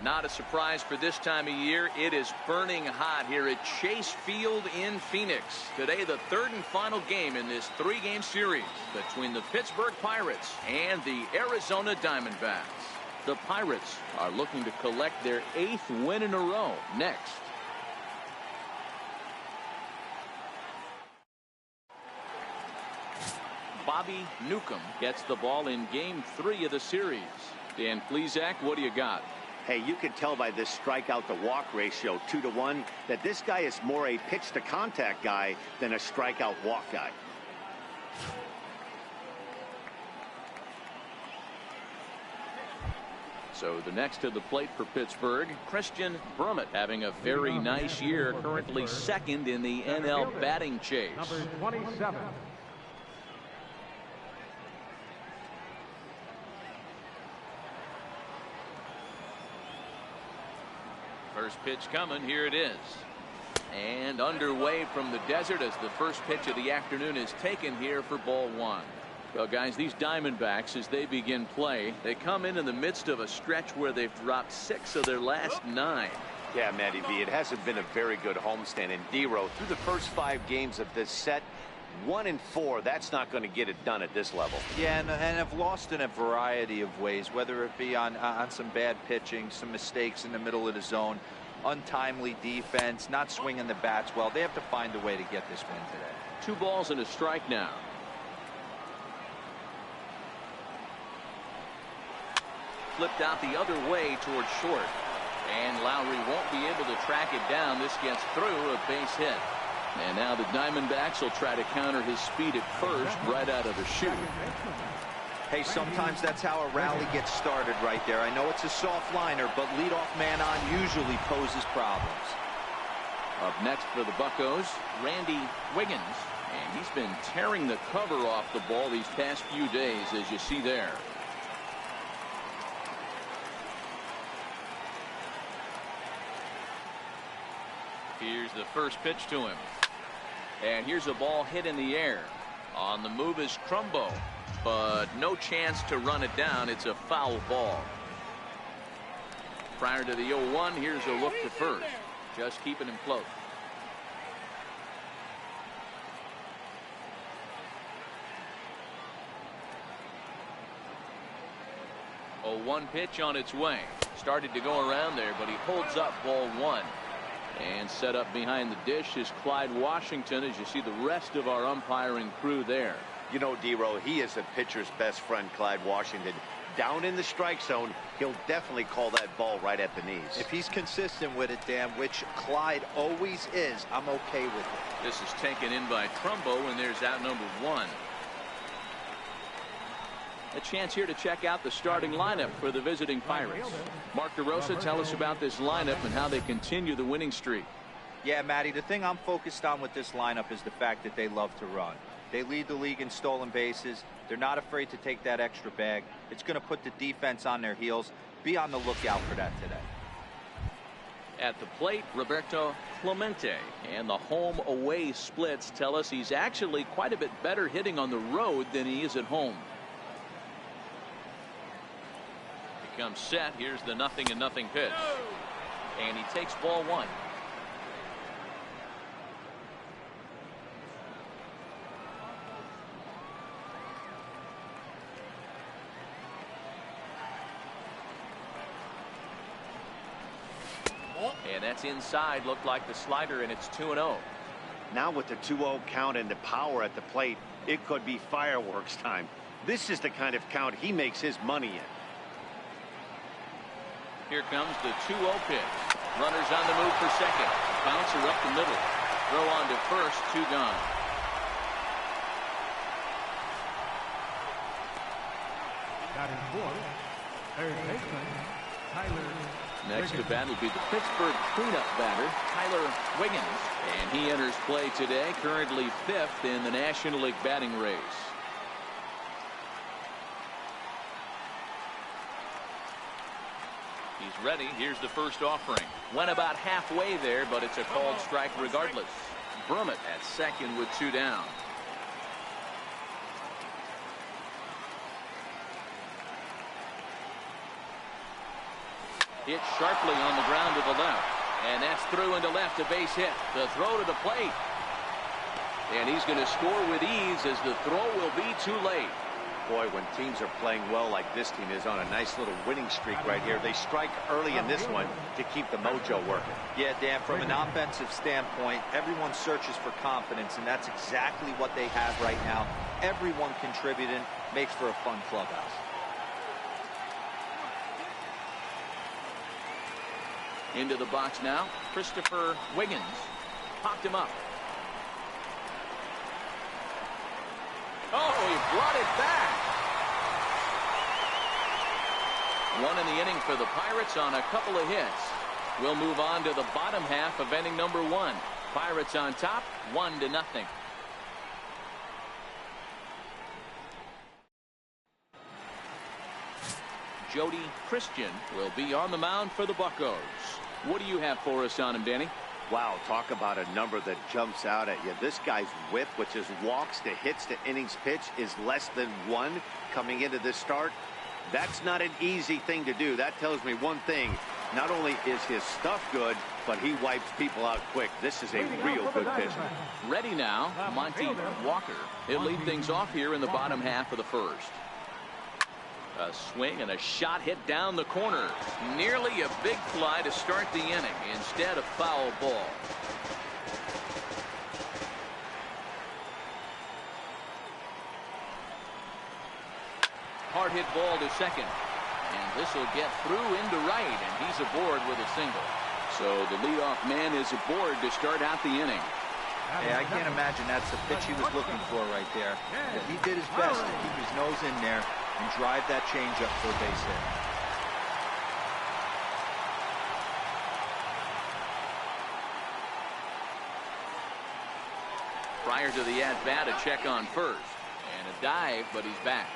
Not a surprise for this time of year. It is burning hot here at Chase Field in Phoenix. Today, the third and final game in this three-game series between the Pittsburgh Pirates and the Arizona Diamondbacks. The Pirates are looking to collect their 8th win in a row next. Bobby Newcomb gets the ball in game 3 of the series. Dan Plesac, what do you got? Hey, you can tell by this strikeout to walk ratio 2-to-1 that this guy is more a pitch to contact guy than a strikeout walk guy. So the next to the plate for Pittsburgh, Christian Brummett, having a very nice year, currently second in the NL batting chase. Number 27. First pitch coming. Here it is. And underway from the desert as the first pitch of the afternoon is taken here for ball 1. Well, guys, these Diamondbacks, as they begin play, they come in the midst of a stretch where they've dropped 6 of their last 9. Yeah, Matty V, it hasn't been a very good homestand. And D-Row, through the first 5 games of this set, 1-4, that's not going to get it done at this level. Yeah, and have lost in a variety of ways, whether it be on some bad pitching, some mistakes in the middle of the zone, untimely defense, not swinging the bats well. They have to find a way to get this win today. 2 balls and a strike now. Flipped out the other way towards short. And Lowry won't be able to track it down. This gets through, a base hit. And now the Diamondbacks will try to counter his speed at first right out of the chute. Hey, sometimes that's how a rally gets started right there. I know it's a soft liner, but leadoff man on usually poses problems. Up next for the Buccos, Randy Wiggins. And he's been tearing the cover off the ball these past few days, as you see there. Here's the first pitch to him. And here's a ball hit in the air. On the move is Crumbo, but no chance to run it down. It's a foul ball. Prior to the 0-1, here's a look to first. Just keeping him close. A 1 pitch on its way. Started to go around there, but he holds up ball 1. And set up behind the dish is Clyde Washington, as you see the rest of our umpiring crew there. You know, D-Row, he is a pitcher's best friend, Clyde Washington. Down in the strike zone, he'll definitely call that ball right at the knees. If he's consistent with it, Dan, which Clyde always is, I'm okay with it. This is taken in by Trumbo, and there's out number 1. A chance here to check out the starting lineup for the visiting Pirates. Mark DeRosa, tell us about this lineup and how they continue the winning streak. Yeah, Matty, the thing I'm focused on with this lineup is the fact that they love to run. They lead the league in stolen bases. They're not afraid to take that extra bag. It's going to put the defense on their heels. Be on the lookout for that today. At the plate, Roberto Clemente, and the home-away splits tell us he's actually quite a bit better hitting on the road than he is at home. Comes set. Here's the 0-0 pitch, and he takes ball 1. And that's inside. Looked like the slider, and it's 2-0. Now with the 2-0 count and the power at the plate, it could be fireworks time. This is the kind of count he makes his money in. Here comes the 2-0 pitch. Runners on the move for second. Bouncer up the middle. Throw on to first. 2 gone. Batting fourth, third baseman, Tyler. Next to bat will be the Pittsburgh cleanup batter, Tyler Wiggins. And he enters play today, currently 5th in the National League batting race. He's ready. Here's the first offering. Went about halfway there, but it's a called strike regardless. Brummett at second with 2 down. Hit sharply on the ground to the left. And that's through into left, a base hit. The throw to the plate. And he's going to score with ease as the throw will be too late. Boy, when teams are playing well like this team is on a nice little winning streak right here, they strike early in this one to keep the mojo working. Yeah, Dan, from an offensive standpoint, everyone searches for confidence, and that's exactly what they have right now. Everyone contributing makes for a fun clubhouse. Into the box now, Christopher Wiggins popped him up. Oh, he brought it back. One in the inning for the Pirates on a couple of hits. We'll move on to the bottom half of inning number 1. Pirates on top, 1-0. Jody Christian will be on the mound for the Buccos. What do you have for us on him, Danny? Wow, talk about a number that jumps out at you. This guy's whip, which is walks to hits to innings pitch, is less than 1 coming into this start. That's not an easy thing to do. That tells me one thing. Not only is his stuff good, but he wipes people out quick. This is a real good pitcher. Ready now, Monty Walker. He'll lead things off here in the bottom half of the first. A swing and a shot hit down the corner. Nearly a big fly to start the inning. Instead, a foul ball. Hard hit ball to second. And this will get through into right, and he's aboard with a single. So the leadoff man is aboard to start out the inning. Hey, I can't imagine that's the pitch he was looking for right there. But he did his best to keep his nose in there and drive that changeup for a base hit. Prior to the at-bat, a check on first. And a dive, but he's back.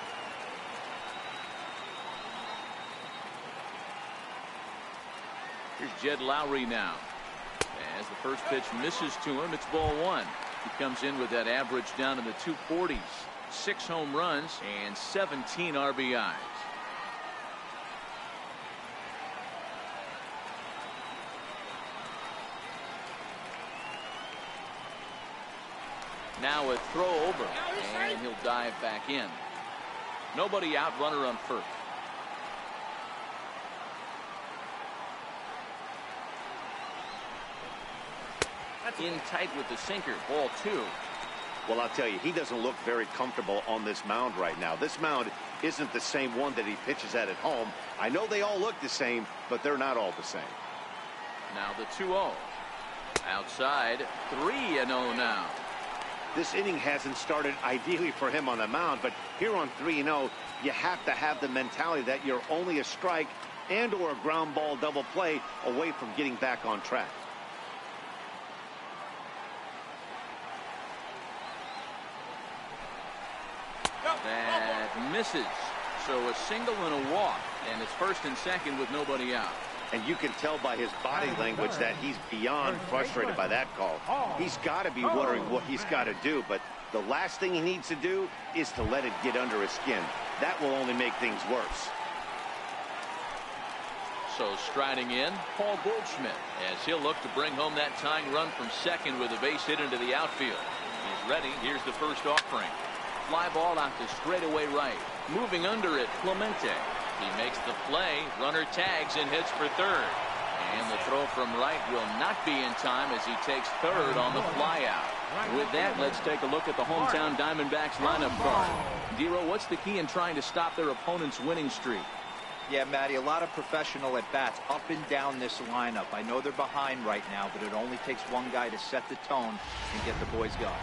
Here's Jed Lowry now. As the first pitch misses to him, it's ball 1. He comes in with that average down in the 240s. 6 home runs and 17 RBIs. Now a throw over, and he'll dive back in. Nobody out, runner on first. In tight with the sinker, ball 2. Well, I'll tell you, he doesn't look very comfortable on this mound right now. This mound isn't the same one that he pitches at home. I know they all look the same, but they're not all the same. Now the 2-0. Outside, 3-0 now. This inning hasn't started ideally for him on the mound, but here on 3-0, you have to have the mentality that you're only a strike and or a ground ball double play away from getting back on track. That misses. So a single and a walk, and it's first and second with nobody out. And you can tell by his body language that he's beyond frustrated by that call. He's got to be wondering what he's got to do, but the last thing he needs to do is to let it get under his skin. That will only make things worse. So striding in, Paul Goldschmidt, as he'll look to bring home that tying run from second with a base hit into the outfield. He's ready. Here's the first offering. Fly ball out to straightaway right. Moving under it, Clemente. He makes the play. Runner tags and hits for third. And the throw from right will not be in time as he takes third on the fly out. With that, let's take a look at the hometown Diamondbacks lineup card. Dero, what's the key in trying to stop their opponent's winning streak? Yeah, Matty, a lot of professional at-bats up and down this lineup. I know they're behind right now, but it only takes one guy to set the tone and get the boys going.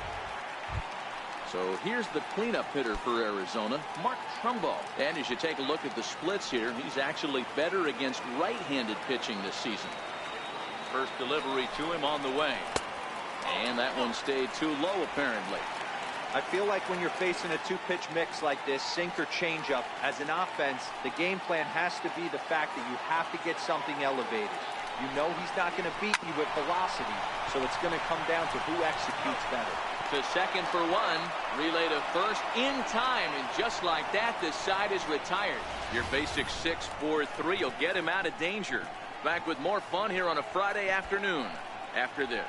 So here's the cleanup hitter for Arizona, Mark Trumbo. And as you take a look at the splits here, he's actually better against right-handed pitching this season. First delivery to him on the way. And that one stayed too low, apparently. I feel like when you're facing a 2-pitch mix like this, sink or changeup, as an offense, the game plan has to be the fact that you have to get something elevated. You know he's not going to beat you with velocity, so it's going to come down to who executes better. To second for one, relay to first in time, and just like that, the side is retired. Your basic 6-4-3 will get him out of danger. Back with more fun here on a Friday afternoon after this.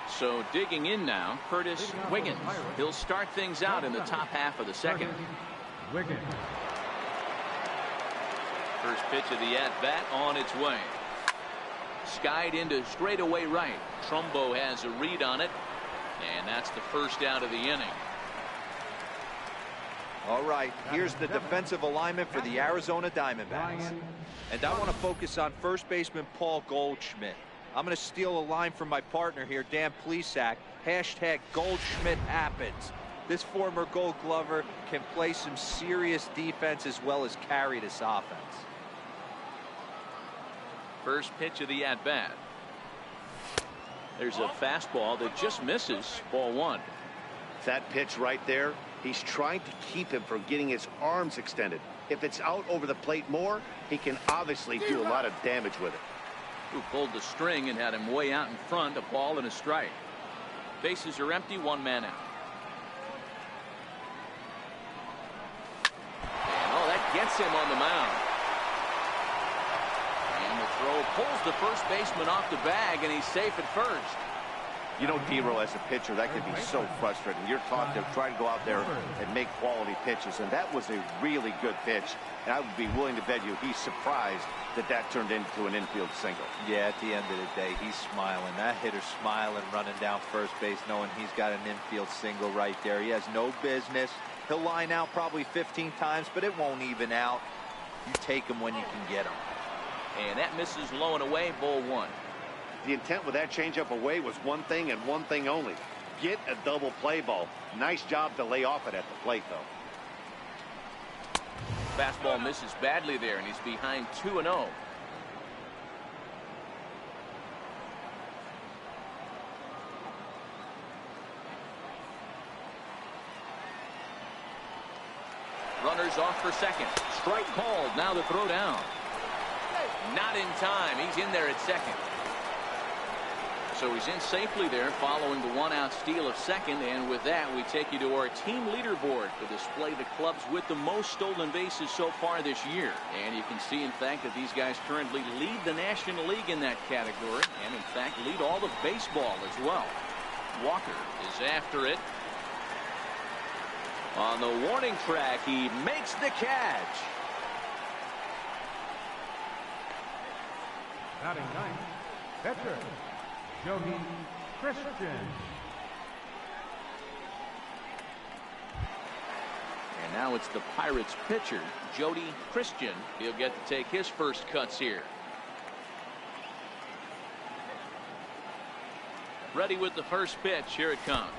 So digging in now, Curtis Wiggins. He'll start things out in the top half of the second. Wiggins. First pitch of the at-bat on its way. Skied into straightaway right. Trumbo has a read on it, and that's the first out of the inning. All right, here's the defensive alignment for the Arizona Diamondbacks. And I want to focus on first baseman Paul Goldschmidt. I'm going to steal a line from my partner here, Dan Plesac. Hashtag Goldschmidt happens. This former Gold Glover can play some serious defense as well as carry this offense. First pitch of the at-bat. There's a fastball that just misses. Ball one. That pitch right there, he's trying to keep him from getting his arms extended. If it's out over the plate more, he can obviously do a lot of damage with it. Who pulled the string and had him way out in front, a ball and a strike. Bases are empty, one man out. And oh, that gets him on the mound. And the throw pulls the first baseman off the bag, and he's safe at first. You know, D-Row, as a pitcher, that can be so frustrating. You're taught to try to go out there and make quality pitches, and that was a really good pitch. And I would be willing to bet you he's surprised that that turned into an infield single. Yeah, at the end of the day, he's smiling. That hitter's smiling, running down first base, knowing he's got an infield single right there. He has no business. He'll line out probably 15 times, but it won't even out. You take him when you can get him. And that misses low and away, ball one. The intent with that changeup away was one thing and one thing only. Get a double play ball. Nice job to lay off it at the plate, though. Fastball misses badly there, and he's behind 2-0. Runners off for second. Strike called. Now the throw down. Not in time. He's in there at second. So he's in safely there following the one-out steal of second. And with that, we take you to our team leaderboard to display the clubs with the most stolen bases so far this year. And you can see, in fact, that these guys currently lead the National League in that category, and in fact lead all of baseball as well. Walker is after it. On the warning track, he makes the catch. Batting ninth, pitcher Jody Christian. And now it's the Pirates pitcher, Jody Christian. He'll get to take his first cuts here. Ready with the first pitch. Here it comes.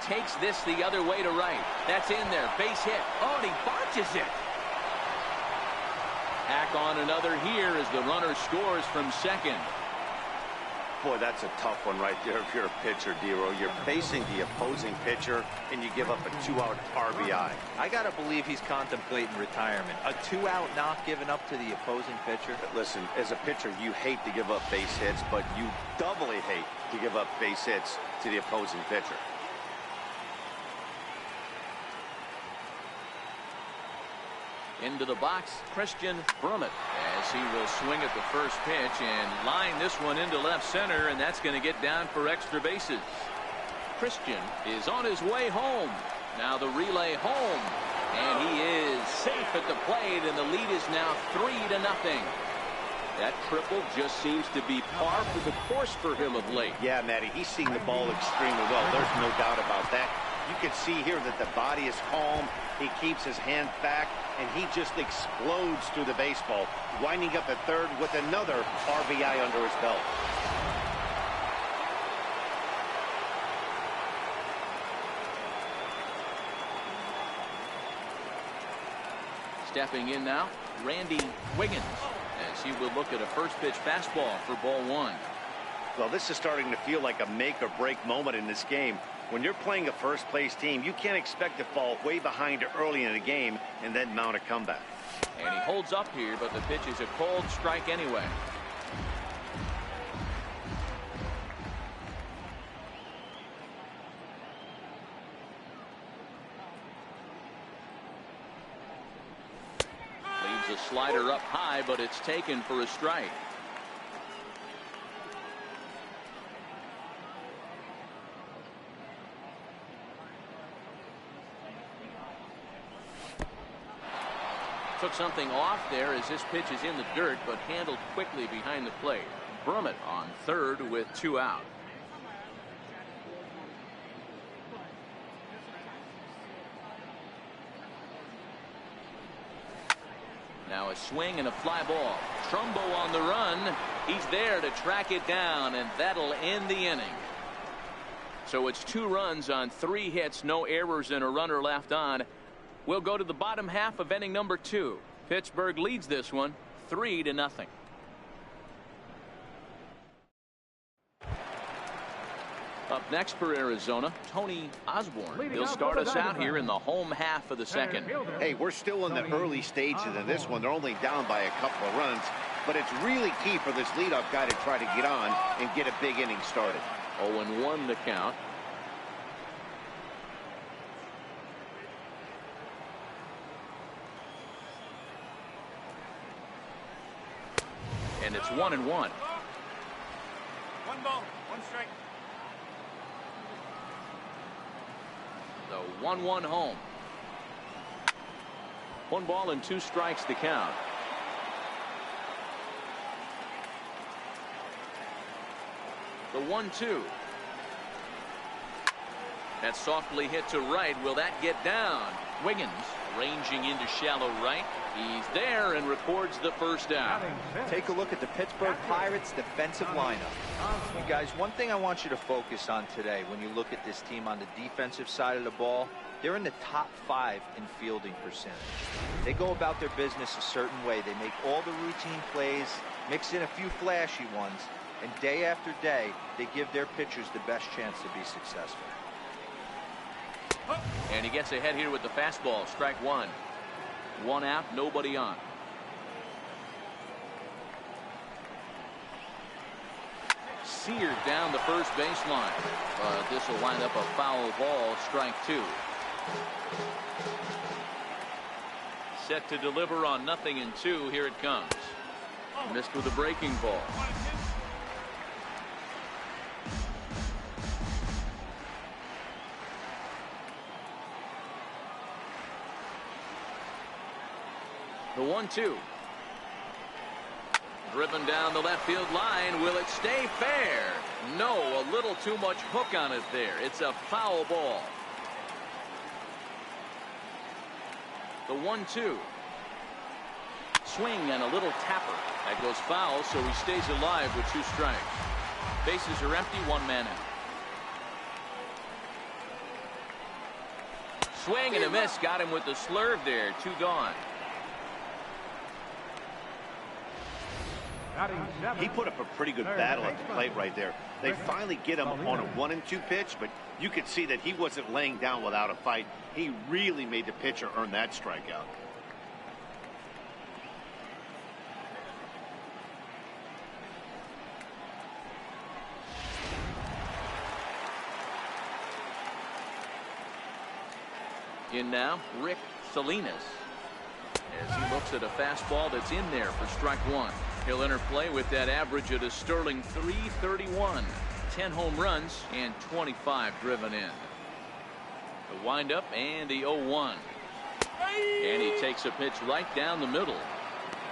Takes this the other way to right. That's in there. Base hit. Oh, and he botches it. Hack on another here as the runner scores from second. Boy, that's a tough one right there if you're a pitcher, D-Row. You're facing the opposing pitcher, and you give up a 2-out RBI. I got to believe he's contemplating retirement. A 2-out knock given up to the opposing pitcher. Listen, as a pitcher, you hate to give up base hits, but you doubly hate to give up base hits to the opposing pitcher. Into the box, Christian Brummett, as he will swing at the first pitch and line this one into left center, and that's going to get down for extra bases. Christian is on his way home. Now the relay home, and he is safe at the plate, and the lead is now 3-0. That triple just seems to be par for the course for him of late. Yeah, Matty, he's seeing the ball extremely well. There's no doubt about that. You can see here that the body is calm. He keeps his hand back, and he just explodes through the baseball, winding up at third with another RBI under his belt. Stepping in now, Randy Wiggins, as he will look at a first pitch fastball for ball one. Well, this is starting to feel like a make or break moment in this game. When you're playing a first place team, you can't expect to fall way behind early in the game and then mount a comeback. And he holds up here, but the pitch is a cold strike anyway. Leaves a slider up high, but it's taken for a strike. Took something off there as this pitch is in the dirt, but handled quickly behind the plate. Brummett on third with 2 out. Now a swing and a fly ball. Trumbo on the run. He's there to track it down, and that'll end the inning. So it's 2 runs on 3 hits, no errors, and a runner left on. We'll go to the bottom half of inning number 2. Pittsburgh leads this one 3-0. Up next for Arizona, Tony Osborne. He'll start us out here in the home half of the second. Hey, we're still in the early stages of this one. They're only down by a couple of runs, but it's really key for this leadoff guy to try to get on and get a big inning started. 0-1 the count. And it's 1-1. 1 ball, 1 strike. The 1-1 home. 1 ball and 2 strikes to count. The 1-2. That's softly hit to right. Will that get down? Wiggins ranging into shallow right. He's there and records the first out. Take a look at the Pittsburgh Pirates defensive lineup. You guys, one thing I want you to focus on today when you look at this team on the defensive side of the ball, they're in the top 5 in fielding percentage. They go about their business a certain way. They make all the routine plays, mix in a few flashy ones, and day after day, they give their pitchers the best chance to be successful. And he gets ahead here with the fastball. Strike 1. 1 out, nobody on. Seared down the first baseline. But this will wind up a foul ball. Strike 2. Set to deliver on 0-2. Here it comes. Missed with a breaking ball. The 1-2. Driven down the left field line. Will it stay fair? No, a little too much hook on it there. It's a foul ball. The 1-2. Swing and a little tapper. That goes foul, so he stays alive with 2 strikes. Bases are empty, 1 man out. Swing and a miss. Got him with the slurve there. 2 gone. He put up a pretty good battle at the plate right there. They finally get him on a 1-2 pitch, but you could see that he wasn't laying down without a fight. He really made the pitcher earn that strikeout. In now, Rick Salinas, as he looks at a fastball that's in there for strike 1. He'll enter play with that average at a sterling .331. 10 home runs and 25 driven in. The windup and the 0-1. And he takes a pitch right down the middle.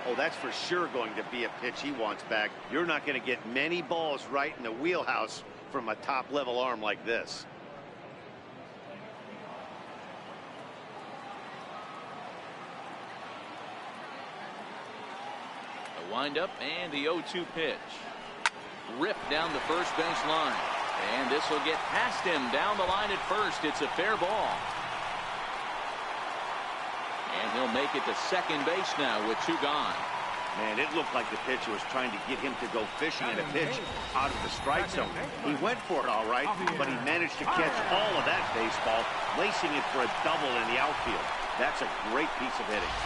Oh, that's for sure going to be a pitch he wants back. You're not going to get many balls right in the wheelhouse from a top-level arm like this. Windup and the 0-2 pitch. Ripped down the first base line. And this will get past him down the line at first. It's a fair ball. And he'll make it to second base now with 2 gone. Man, it looked like the pitcher was trying to get him to go fishing at a pitch out of the strike zone. He went for it all right, but he managed to catch all of that baseball, lacing it for a double in the outfield. That's a great piece of hitting.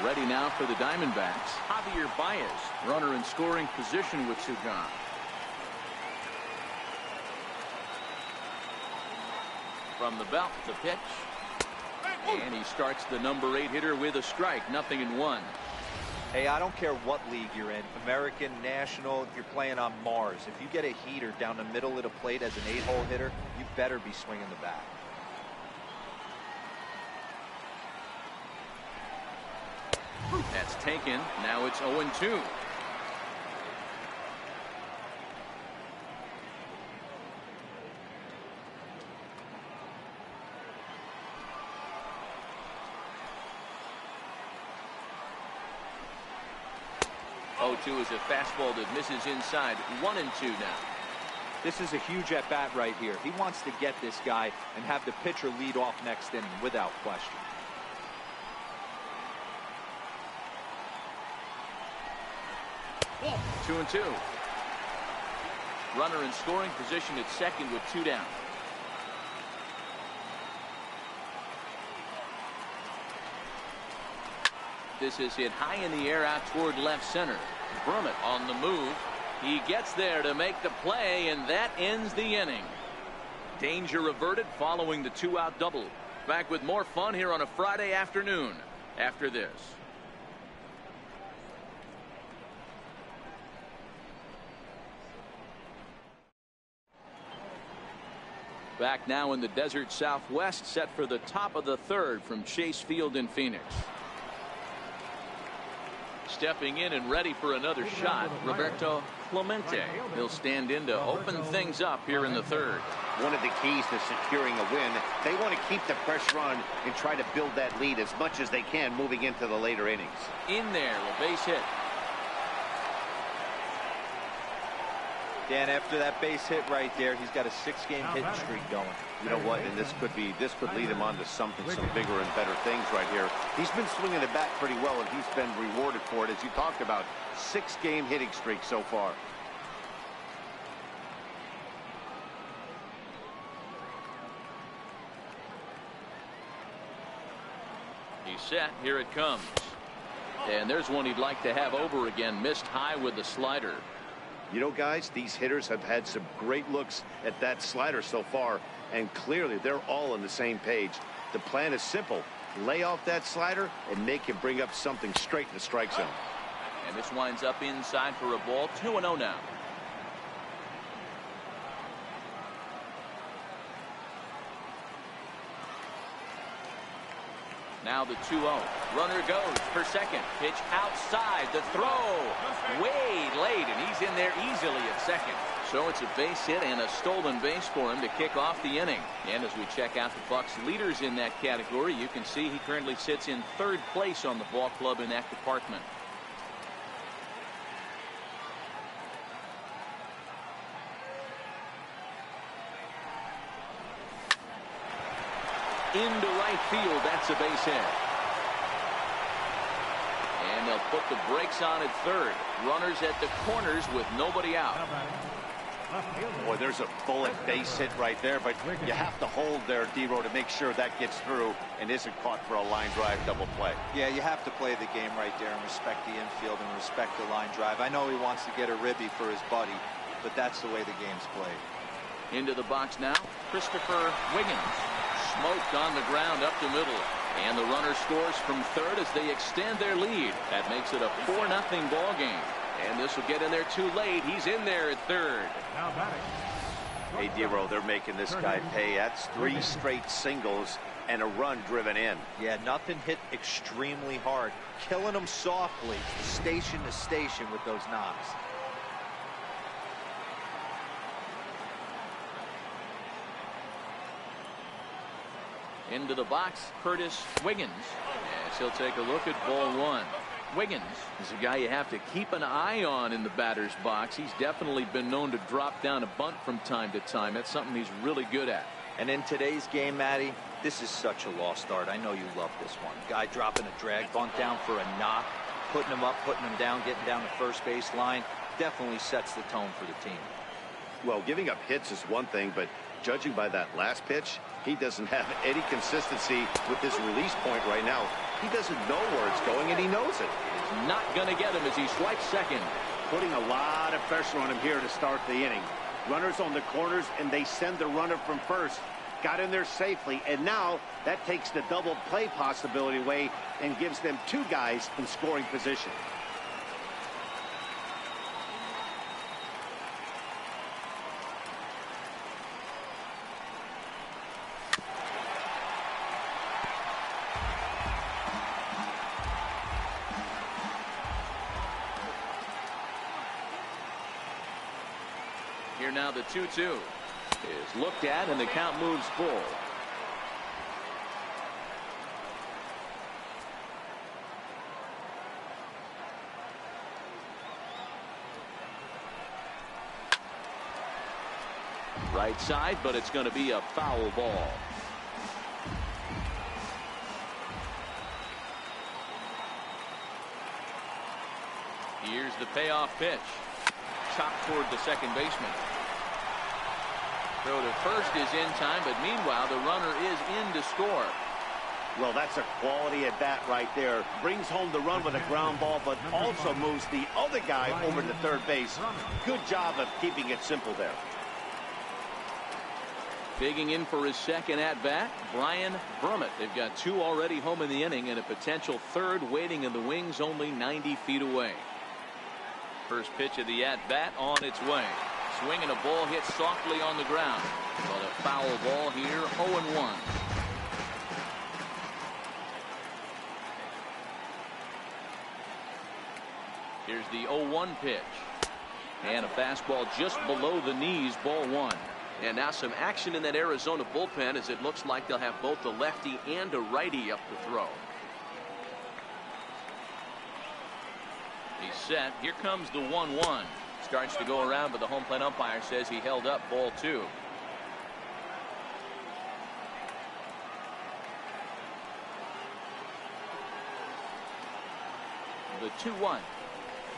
Ready now for the Diamondbacks. Javier Baez, runner in scoring position with 2 gone. From the belt, the pitch. And he starts the number 8 hitter with a strike. 0-1. Hey, I don't care what league you're in, American, National, if you're playing on Mars. If you get a heater down the middle of the plate as an 8-hole hitter, you better be swinging the bat. That's taken. Now it's 0-2. Is a fastball that misses inside. 1-2 now. This is a huge at-bat right here. He wants to get this guy and have the pitcher lead off next inning without question. Oh. 2-2. Runner in scoring position at second with 2 down. This is hit high in the air out toward left center. Brummett on the move. He gets there to make the play, and that ends the inning. Danger averted following the 2-out double. Back with more fun here on a Friday afternoon after this. Back now in the desert Southwest, set for the top of the 3rd from Chase Field in Phoenix. Stepping in and ready for another shot, Roberto Clemente. He'll stand in to open things up here in the 3rd. One of the keys to securing a win, they want to keep the pressure on and try to build that lead as much as they can moving into the later innings. In there, a base hit. Dan, after that base hit right there, he's got a 6-game hitting streak going. You know what? And this could lead him on to some bigger and better things right here. He's been swinging the bat pretty well, and he's been rewarded for it, as you talked about. 6-game hitting streak so far. He's set. Here it comes. And there's one he'd like to have over again. Missed high with the slider. You know, guys, these hitters have had some great looks at that slider so far, and clearly they're all on the same page. The plan is simple. Lay off that slider and make him bring up something straight in the strike zone. And this winds up inside for a ball. 2-0 now. Now the 2-0. Runner goes for second. Pitch outside. The throw way late, and he's in there easily at second. So it's a base hit and a stolen base for him to kick off the inning. And as we check out the Bucks leaders in that category, you can see he currently sits in 3rd place on the ball club in that department. Into right field. That's a base hit. And they'll put the brakes on at 3rd. Runners at the corners with nobody out. Boy, there's a bullet base hit right there, but you have to hold there, D-Row, to make sure that gets through and isn't caught for a line drive double play. Yeah, you have to play the game right there and respect the infield and respect the line drive. I know he wants to get a ribby for his buddy, but that's the way the game's played. Into the box now, Christopher Wiggins. Smoked on the ground up the middle. And the runner scores from 3rd as they extend their lead. That makes it a 4-0 ball game. And this will get in there too late. He's in there at 3rd. Hey, D-Row, they're making this guy pay. That's 3 straight singles and a run driven in. Yeah, nothing hit extremely hard. Killing them softly, station to station with those knocks. Into the box, Curtis Wiggins. As he'll take a look at ball 1. Wiggins is a guy you have to keep an eye on in the batter's box. He's definitely been known to drop down a bunt from time to time. That's something he's really good at. And in today's game, Matty, this is such a lost art. I know you love this one. Guy dropping a drag bunt down for a knock, putting him up, putting him down, getting down the first base line, definitely sets the tone for the team. Well, giving up hits is one thing, but judging by that last pitch, he doesn't have any consistency with his release point right now. He doesn't know where it's going, and he knows it. It's not going to get him as he swipes second. Putting a lot of pressure on him here to start the inning. Runners on the corners, and they send the runner from first. Got in there safely, and now that takes the double play possibility away and gives them two guys in scoring position. Here now the 2-2 is looked at, and the count moves full. Right side, but it's going to be a foul ball. Here's the payoff pitch. Chopped toward the second baseman. Throw to first is in time, but meanwhile the runner is in to score. Well, that's a quality at bat right there. Brings home the run with a ground ball, but also moves the other guy over to third base. Good job of keeping it simple there. Digging in for his second at-bat, Brian Brummett. They've got two already home in the inning, and a potential third waiting in the wings only 90 feet away. First pitch of the at-bat on its way. Swinging a ball hit softly on the ground. But a foul ball here, 0-1. Here's the 0-1 pitch. And a fastball just below the knees, ball one. And now some action in that Arizona bullpen, as it looks like they'll have both a lefty and a righty up to throw. He's set. Here comes the 1-1. Starts to go around, but the home plate umpire says he held up ball two. The 2-1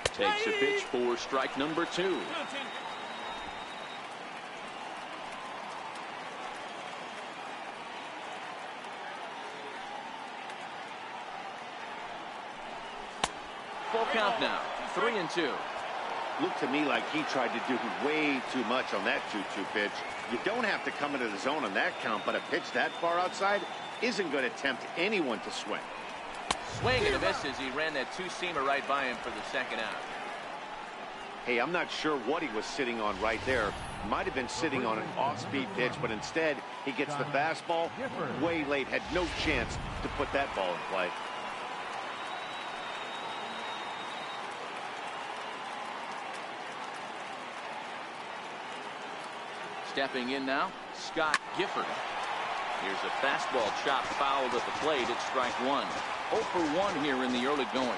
takes a pitch for strike number two. Full count now, 3-2. Looked to me like he tried to do way too much on that 2-2 pitch. You don't have to come into the zone on that count, but a pitch that far outside isn't going to tempt anyone to swing. Swing and a miss as he ran that two-seamer right by him for the second out. Hey, I'm not sure what he was sitting on right there. Might have been sitting on an off-speed pitch, but instead he gets the fastball way late. Had no chance to put that ball in play. Stepping in now, Scott Gifford. Here's a fastball chopped fouled at the plate. It's strike one. 0 for 1 here in the early going.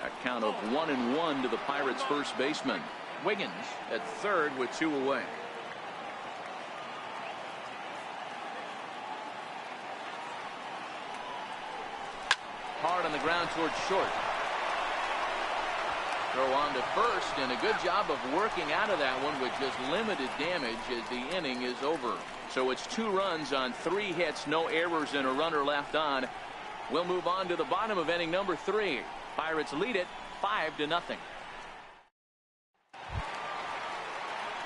A count of 1-1 to the Pirates' first baseman. Wiggins at third with two away. Hard on the ground towards short. Throw on to first, and a good job of working out of that one with just limited damage as the inning is over. So it's 2 runs on 3 hits, no errors, and a runner left on. We'll move on to the bottom of inning number 3. Pirates lead it 5-0.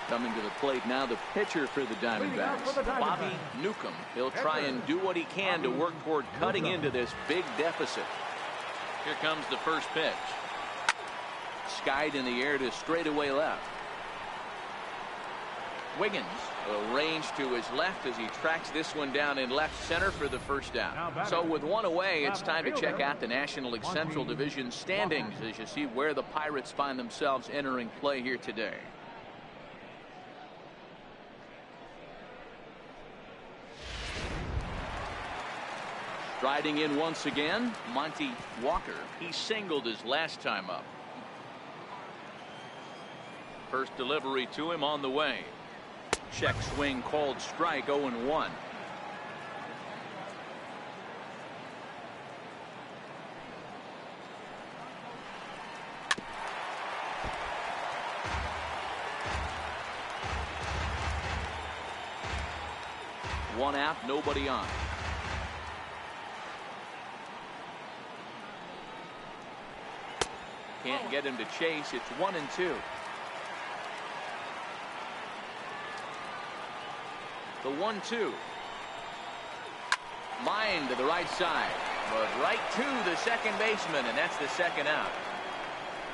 Coming to the plate now, the pitcher for the Diamondbacks, Bobby Newcomb. He'll try and do what he can to work toward cutting into this big deficit. Here comes the first pitch. Skied in the air to straightaway left. Wiggins will range to his left as he tracks this one down in left center for the first out. So with one away, it's time to check out the National League Central Division standings as you see where the Pirates find themselves entering play here today. Striding in once again, Monty Walker. He singled his last time up. First delivery to him on the way. Check swing called strike. 0-1. One out, nobody on. Can't get him to chase. It's 1-2. The 1-2. Line to the right side, but right to the second baseman, and that's the second out.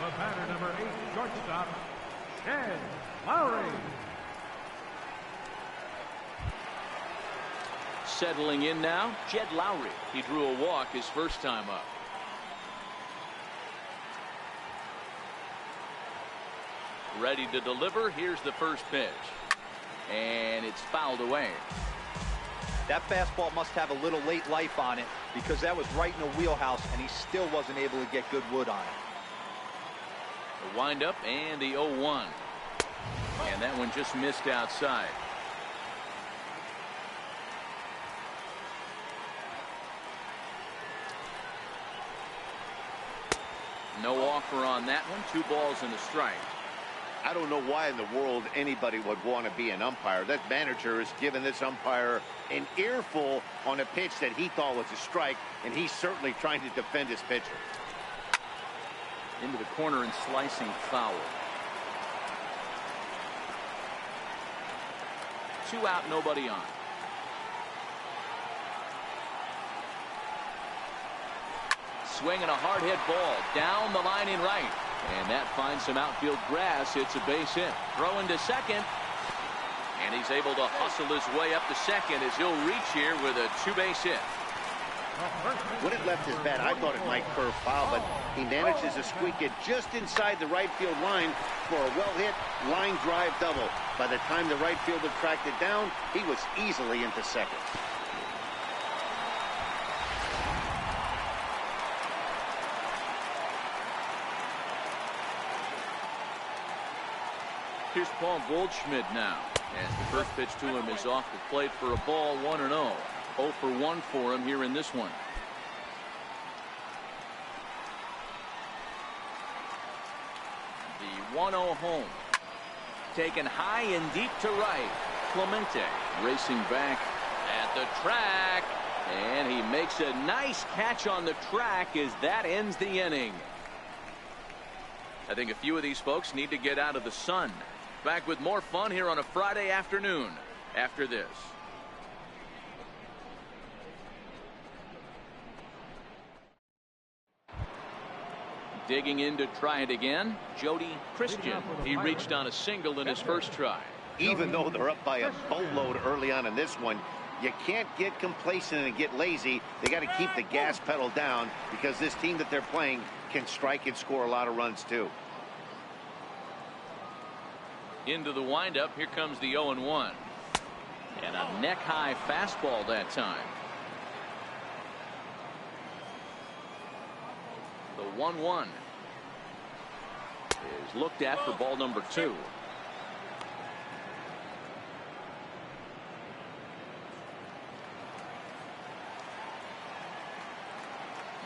The batter, number 8, shortstop, Jed Lowry. Settling in now, Jed Lowry. He drew a walk his first time up. Ready to deliver. Here's the first pitch. And it's fouled away. That fastball must have a little late life on it, because that was right in the wheelhouse and he still wasn't able to get good wood on it. The windup and the 0-1. And that one just missed outside. No offer on that one. 2 balls and a strike. I don't know why in the world anybody would want to be an umpire. That manager has given this umpire an earful on a pitch that he thought was a strike, and he's certainly trying to defend his pitcher. Into the corner and slicing foul. 2 out, nobody on. Swinging a hard hit ball down the line in right. And that finds some outfield grass. It's a base hit. Throwing to second. And he's able to hustle his way up to second as he'll reach here with a 2-base hit. When it left his bat, I thought it might curve foul, but he manages to squeak it just inside the right field line for a well-hit line drive double. By the time the right fielder tracked it down, he was easily into second. Here's Paul Goldschmidt now, as the first pitch to him is off the plate for a ball. 1-0. 0 for 1 for him here in this one. The 1-0 home. Taken high and deep to right. Clemente racing back at the track, and he makes a nice catch on the track as that ends the inning. I think a few of these folks need to get out of the sun. Back with more fun here on a Friday afternoon after this. Digging in to try it again, Jody Christian. He reached on a single in his first try. Even though they're up by a boatload early on in this one, you can't get complacent and get lazy. They got to keep the gas pedal down, because this team that they're playing can strike and score a lot of runs too. Into the windup. Here comes the 0-1. And a neck-high fastball that time. The 1-1 is looked at for ball number 2.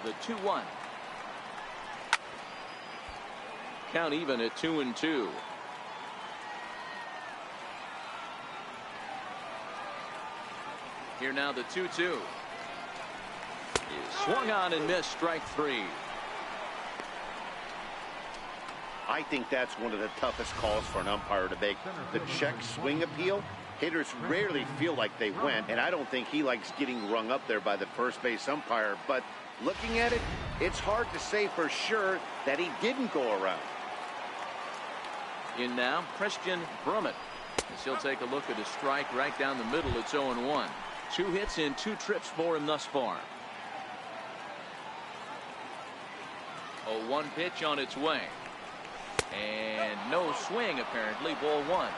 The 2-1. Count even at 2-2. Here now the 2-2. Is swung on and missed. Strike 3. I think that's one of the toughest calls for an umpire to make. The check swing appeal. Hitters rarely feel like they went, and I don't think he likes getting rung up there by the first base umpire. But looking at it, it's hard to say for sure that he didn't go around. In now, Christian Brummett. As he'll take a look at a strike right down the middle. It's 0-1. 2 hits in 2 trips for him thus far. 0-1 pitch on its way. And no swing apparently. Ball 1.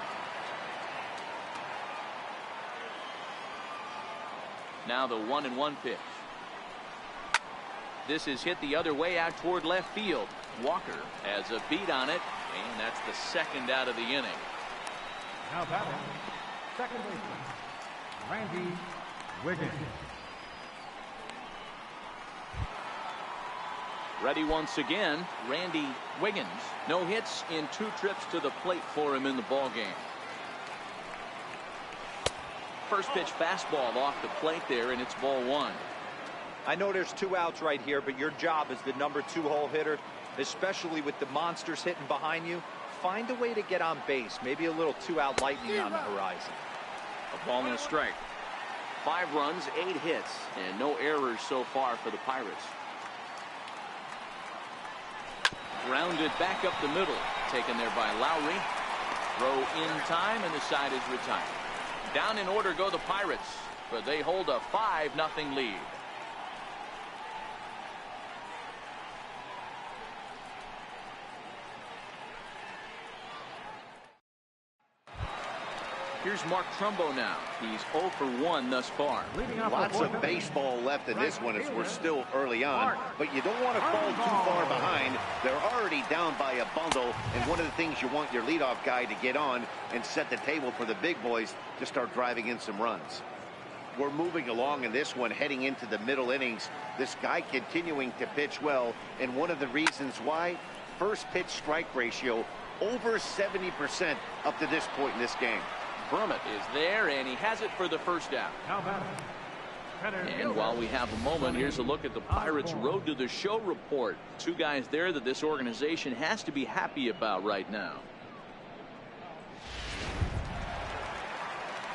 Now the 1-1 pitch. This is hit the other way out toward left field. Walker has a beat on it, and that's the second out of the inning. Now batting, second baseman, Randy Wiggins. Ready once again, Randy Wiggins. No hits in 2 trips to the plate for him in the ball game. First pitch fastball off the plate there, and it's ball 1. I know there's 2 outs right here, but your job as the number 2 hole hitter, especially with the monsters hitting behind you, find a way to get on base. Maybe a little 2-out lightning on the horizon. A ball and a strike. 5 runs, 8 hits, and no errors so far for the Pirates. Grounded back up the middle. Taken there by Lowry. Throw in time, and the side is retired. Down in order go the Pirates, but they hold a 5-0 lead. Here's Mark Trumbo now. He's 0 for 1 thus far. Lots of baseball left in this one as we're still early on, but you don't want to fall too far behind. They're already down by a bundle, and one of the things you want your leadoff guy to get on and set the table for the big boys to start driving in some runs. We're moving along in this one, heading into the middle innings. This guy continuing to pitch well, and one of the reasons why, first pitch strike ratio over 70% up to this point in this game. Brummett is there, and he has it for the first out. And while we have a moment, here's a look at the Pirates' Road to the Show report. 2 guys there that this organization has to be happy about right now.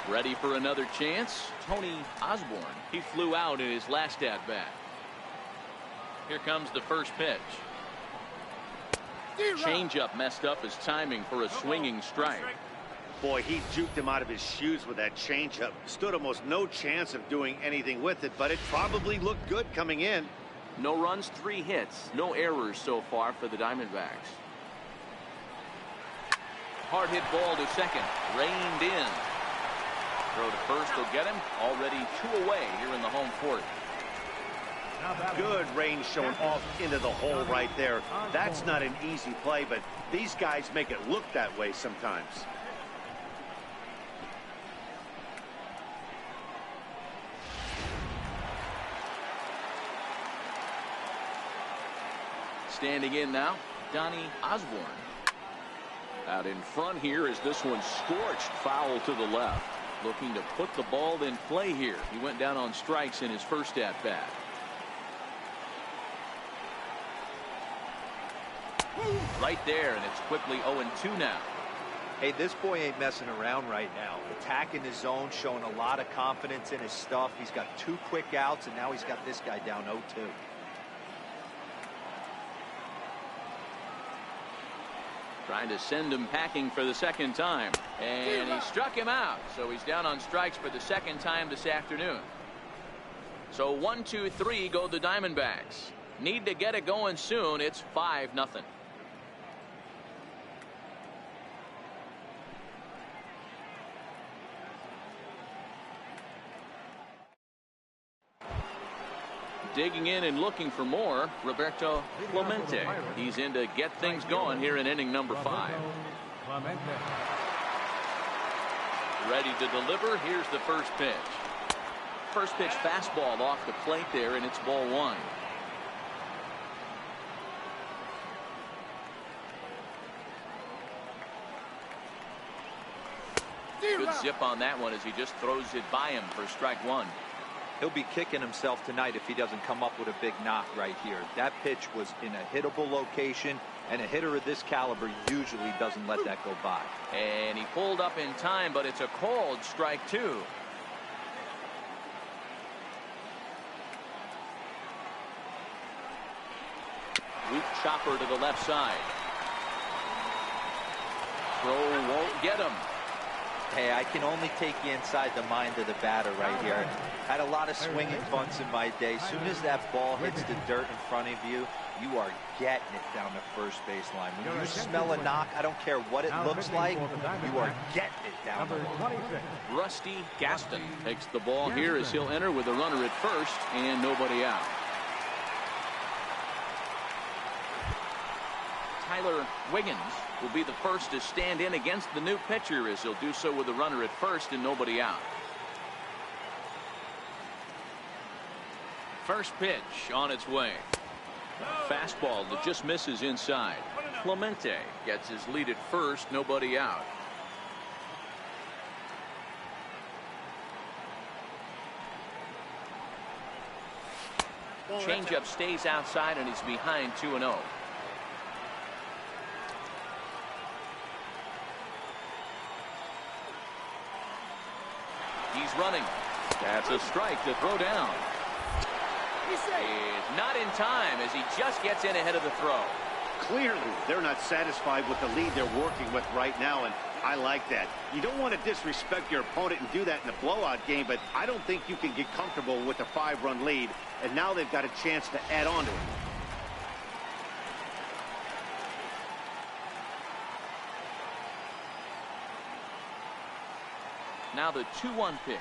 Ready for another chance? Tony Osborne. He flew out in his last at-bat. Here comes the first pitch. Changeup messed up his timing for a swinging strike. Boy, he juked him out of his shoes with that changeup. Stood almost no chance of doing anything with it, but it probably looked good coming in. No runs, 3 hits. No errors so far for the Diamondbacks. Hard hit ball to second. Reined in. Throw to first will get him. Already 2 away here in the home 4th. Good range showing off into the hole right there. That's not an easy play, but these guys make it look that way sometimes. Standing in now, Donnie Osborne. Out in front here is this one scorched foul to the left. Looking to put the ball in play here. He went down on strikes in his first at-bat. Right there, and it's quickly 0-2 now. Hey, this boy ain't messing around right now. Attacking his zone, showing a lot of confidence in his stuff. He's got 2 quick outs, and now he's got this guy down 0-2. Trying to send him packing for the second time. And he struck him out. So he's down on strikes for the second time this afternoon. So 1, 2, 3 go the Diamondbacks. Need to get it going soon. It's 5-0. Digging in and looking for more, Roberto Clemente. He's in to get things going here in inning number 5. Ready to deliver. Here's the first pitch. First pitch fastball off the plate there, and it's ball 1. Good zip on that one as he just throws it by him for strike 1. He'll be kicking himself tonight if he doesn't come up with a big knock right here. That pitch was in a hittable location, and a hitter of this caliber usually doesn't let that go by. And he pulled up in time, but it's a called strike 2. Weak chopper to the left side. Throw won't get him. Hey, I can only take you inside the mind of the batter right here. Had a lot of swinging bunts in my day. Soon as that ball hits the dirt in front of you, you are getting it down the first baseline. When you smell a knock, I don't care what it looks like, you are getting it down the line. Rusty Gaston takes the ball here as he'll enter with a runner at first and nobody out. Tyler Wiggins will be the first to stand in against the new pitcher, as he'll do so with a runner at first and nobody out. First pitch on its way. Fastball that just misses inside. Clemente gets his lead at first, nobody out. Changeup stays outside and he's behind 2-0. He's running. That's a strike to throw down. Is not in time as he just gets in ahead of the throw. Clearly, they're not satisfied with the lead they're working with right now, and I like that. You don't want to disrespect your opponent and do that in a blowout game, but I don't think you can get comfortable with a 5-run lead, and now they've got a chance to add on to it. Now the 2-1 pitch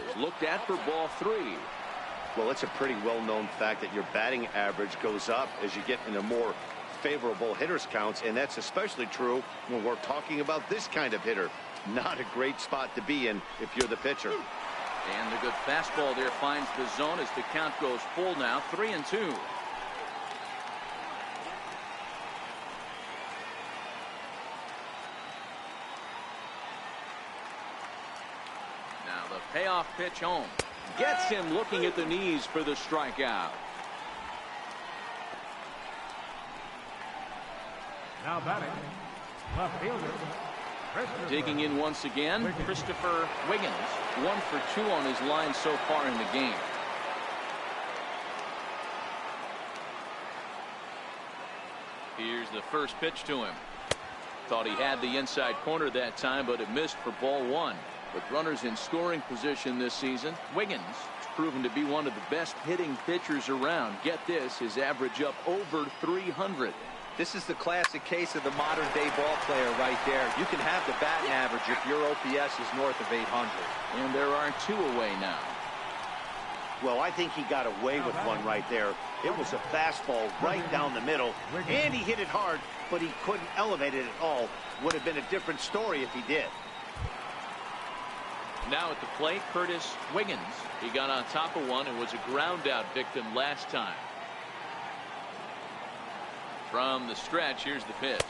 is looked at for ball 3. Well, it's a pretty well-known fact that your batting average goes up as you get into more favorable hitters counts, and that's especially true when we're talking about this kind of hitter. Not a great spot to be in if you're the pitcher. And the good fastball there finds the zone as the count goes full now, 3-2. Now the payoff pitch home. Gets him looking at the knees for the strikeout. Now batting, left fielder. Digging in once again, Christopher Wiggins. 1 for 2 on his line so far in the game. Here's the first pitch to him. Thought he had the inside corner that time, but it missed for ball 1. With runners in scoring position this season, Wiggins has proven to be one of the best hitting pitchers around. Get this, his average up over 300. This is the classic case of the modern-day ball player right there. You can have the batting average if your OPS is north of 800. And there are 2 away now. Well, I think he got away with one right there. It was a fastball right down the middle, and he hit it hard, but he couldn't elevate it at all. Would have been a different story if he did. Now at the plate, Curtis Wiggins. He got on top of one and was a ground out victim last time. From the stretch, here's the pitch.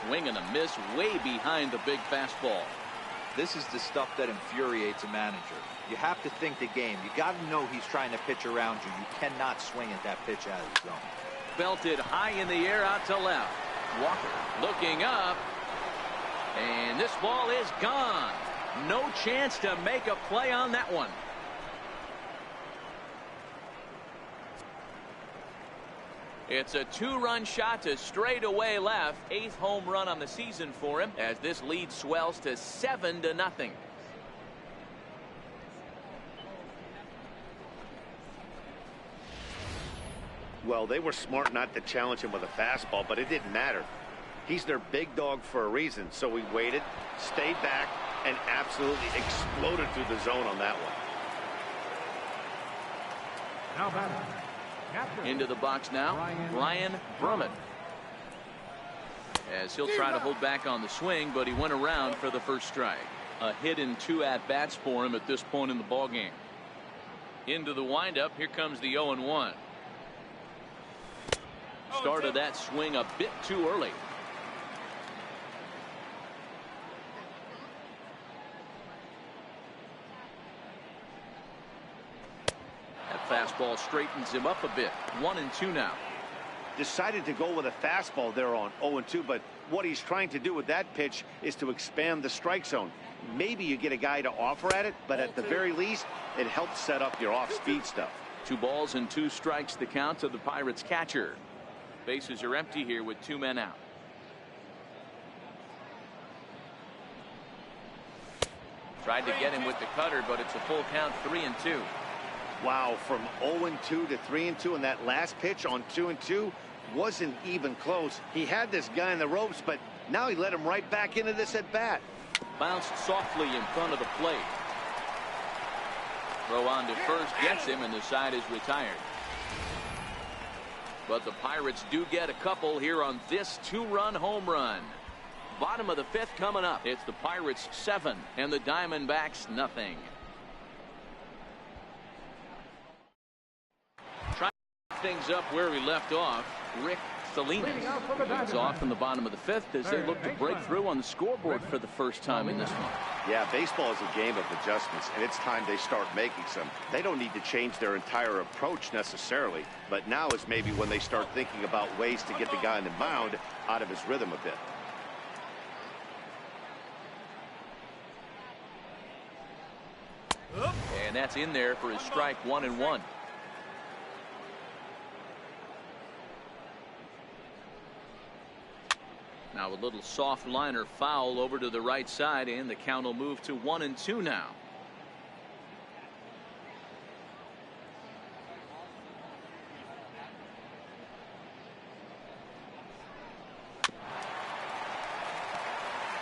Swing and a miss way behind the big fastball. This is the stuff that infuriates a manager. You have to think the game. You got to know he's trying to pitch around you. You cannot swing at that pitch out of the zone. Belted high in the air out to left. Walker looking up. And this ball is gone. No chance to make a play on that one. It's a 2-run shot to straightaway left. 8th home run on the season for him as this lead swells to 7-0. Well, they were smart not to challenge him with a fastball, but it didn't matter. He's their big dog for a reason, so he waited, stayed back, and absolutely exploded through the zone on that one. Now batting. Into the box now, Ryan Brumman. As he'll try to hold back on the swing, but he went around for the first strike. A hit and 2 at-bats for him at this point in the ballgame. Into the windup, here comes the 0-1. Started that swing a bit too early. Fastball straightens him up a bit. 1-2 now. Decided to go with a fastball there on 0-2, but what he's trying to do with that pitch is to expand the strike zone. Maybe you get a guy to offer at it, but at the very least, it helps set up your off-speed stuff. 2 balls and 2 strikes the count to the Pirates catcher. Bases are empty here with 2 men out. Tried to get him with the cutter, but it's a full count, 3-2. Wow, from 0-2 to 3-2, and that last pitch on 2-2 wasn't even close. He had this guy in the ropes, but now he let him right back into this at bat. Bounced softly in front of the plate. Throw on to first gets him, and the side is retired. But the Pirates do get a couple here on this two-run home run. Bottom of the fifth coming up. It's the Pirates 7 and the Diamondbacks nothing. Trying to pick things up where we left off. Rick Salinas leads off in the bottom of the fifth as they look to break through on the scoreboard for the first time in this one. Yeah, baseball is a game of adjustments, and it's time they start making some. They don't need to change their entire approach necessarily, but now is maybe when they start thinking about ways to get the guy on the mound out of his rhythm a bit. And that's in there for his strike 1-1. Now a little soft liner foul over to the right side, and the count will move to 1-2 now.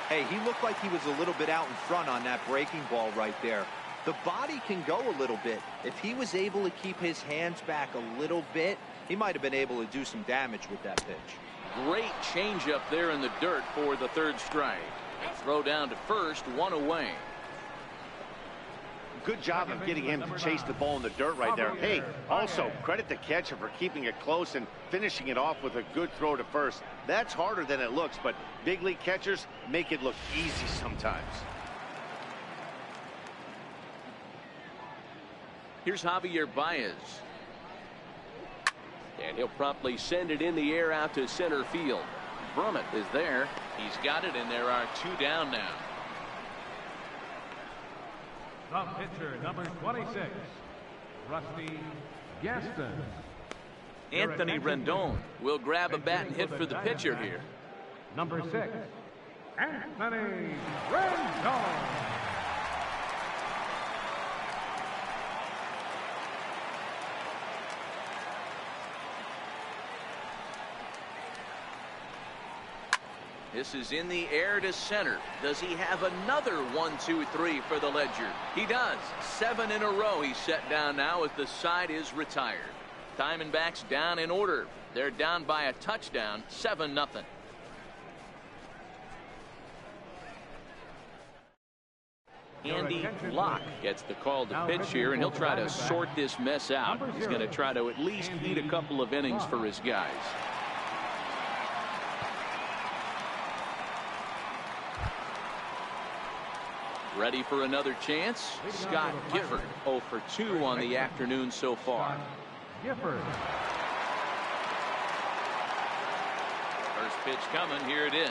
Hey, he looked like he was a little bit out in front on that breaking ball right there. The body can go a little bit. If he was able to keep his hands back a little bit, he might have been able to do some damage with that pitch. Great changeup there in the dirt for the third strike. Throw down to first, one away. Good job of getting him to chase the ball in the dirt right there. Hey, also credit the catcher for keeping it close and finishing it off with a good throw to first. That's harder than it looks, but big league catchers make it look easy sometimes. Here's Javier Baez. And he'll promptly send it in the air out to center field. Brummett is there. He's got it, and there are two down now. The pitcher, number 26, Rusty Gaston. Anthony Rendon will grab a bat and hit for the pitcher here. Number 6, Anthony Rendon. This is in the air to center. Does he have another 1-2-3 for the ledger? He does. 7 in a row he's set down now as the side is retired. Diamondbacks down in order. They're down by a touchdown, 7-0. Andy Locke gets the call to pitch here, and he'll try to sort this mess out. He's going to try to at least eat a couple of innings for his guys. Ready for another chance. Scott Gifford 0 for 2 on the afternoon so far. Gifford. First pitch coming. Here it is.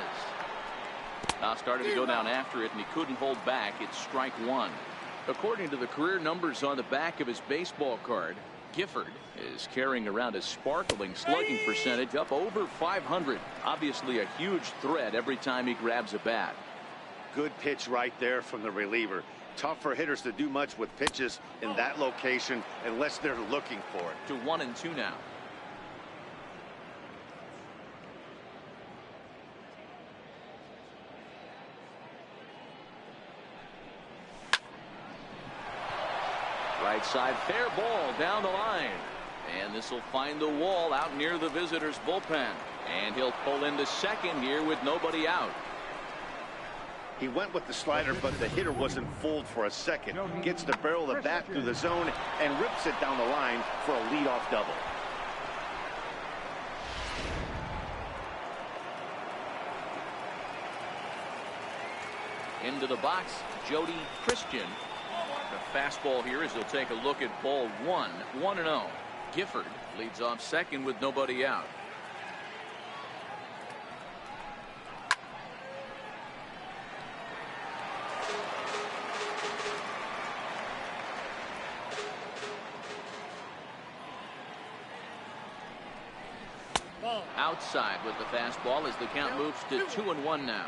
Now started to go down after it, and he couldn't hold back. It's strike one. According to the career numbers on the back of his baseball card, Gifford is carrying around a sparkling slugging percentage up over 500. Obviously a huge threat every time he grabs a bat. Good pitch right there from the reliever. Tough for hitters to do much with pitches in that location unless they're looking for it. To 1-2 now. Right side, fair ball down the line. And this will find the wall out near the visitors' bullpen. And he'll pull into second here with nobody out. He went with the slider, but the hitter wasn't fooled for a second. Gets the barrel of the bat through the zone and rips it down the line for a leadoff double. Into the box, Jody Christian. The fastball here as he'll take a look at ball one. 1-0. Gifford leads off second with nobody out. Outside with the fastball as the count moves to 2-1 now.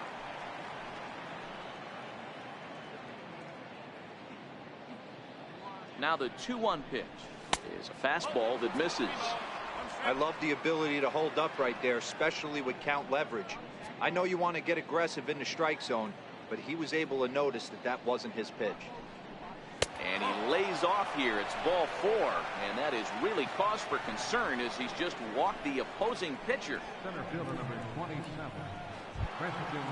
Now the 2-1 pitch is a fastball that misses. I love the ability to hold up right there, especially with count leverage. I know you want to get aggressive in the strike zone, but he was able to notice that that wasn't his pitch. And he lays off here. It's ball 4. And that is really cause for concern as he's just walked the opposing pitcher. Center fielder number 27, Christian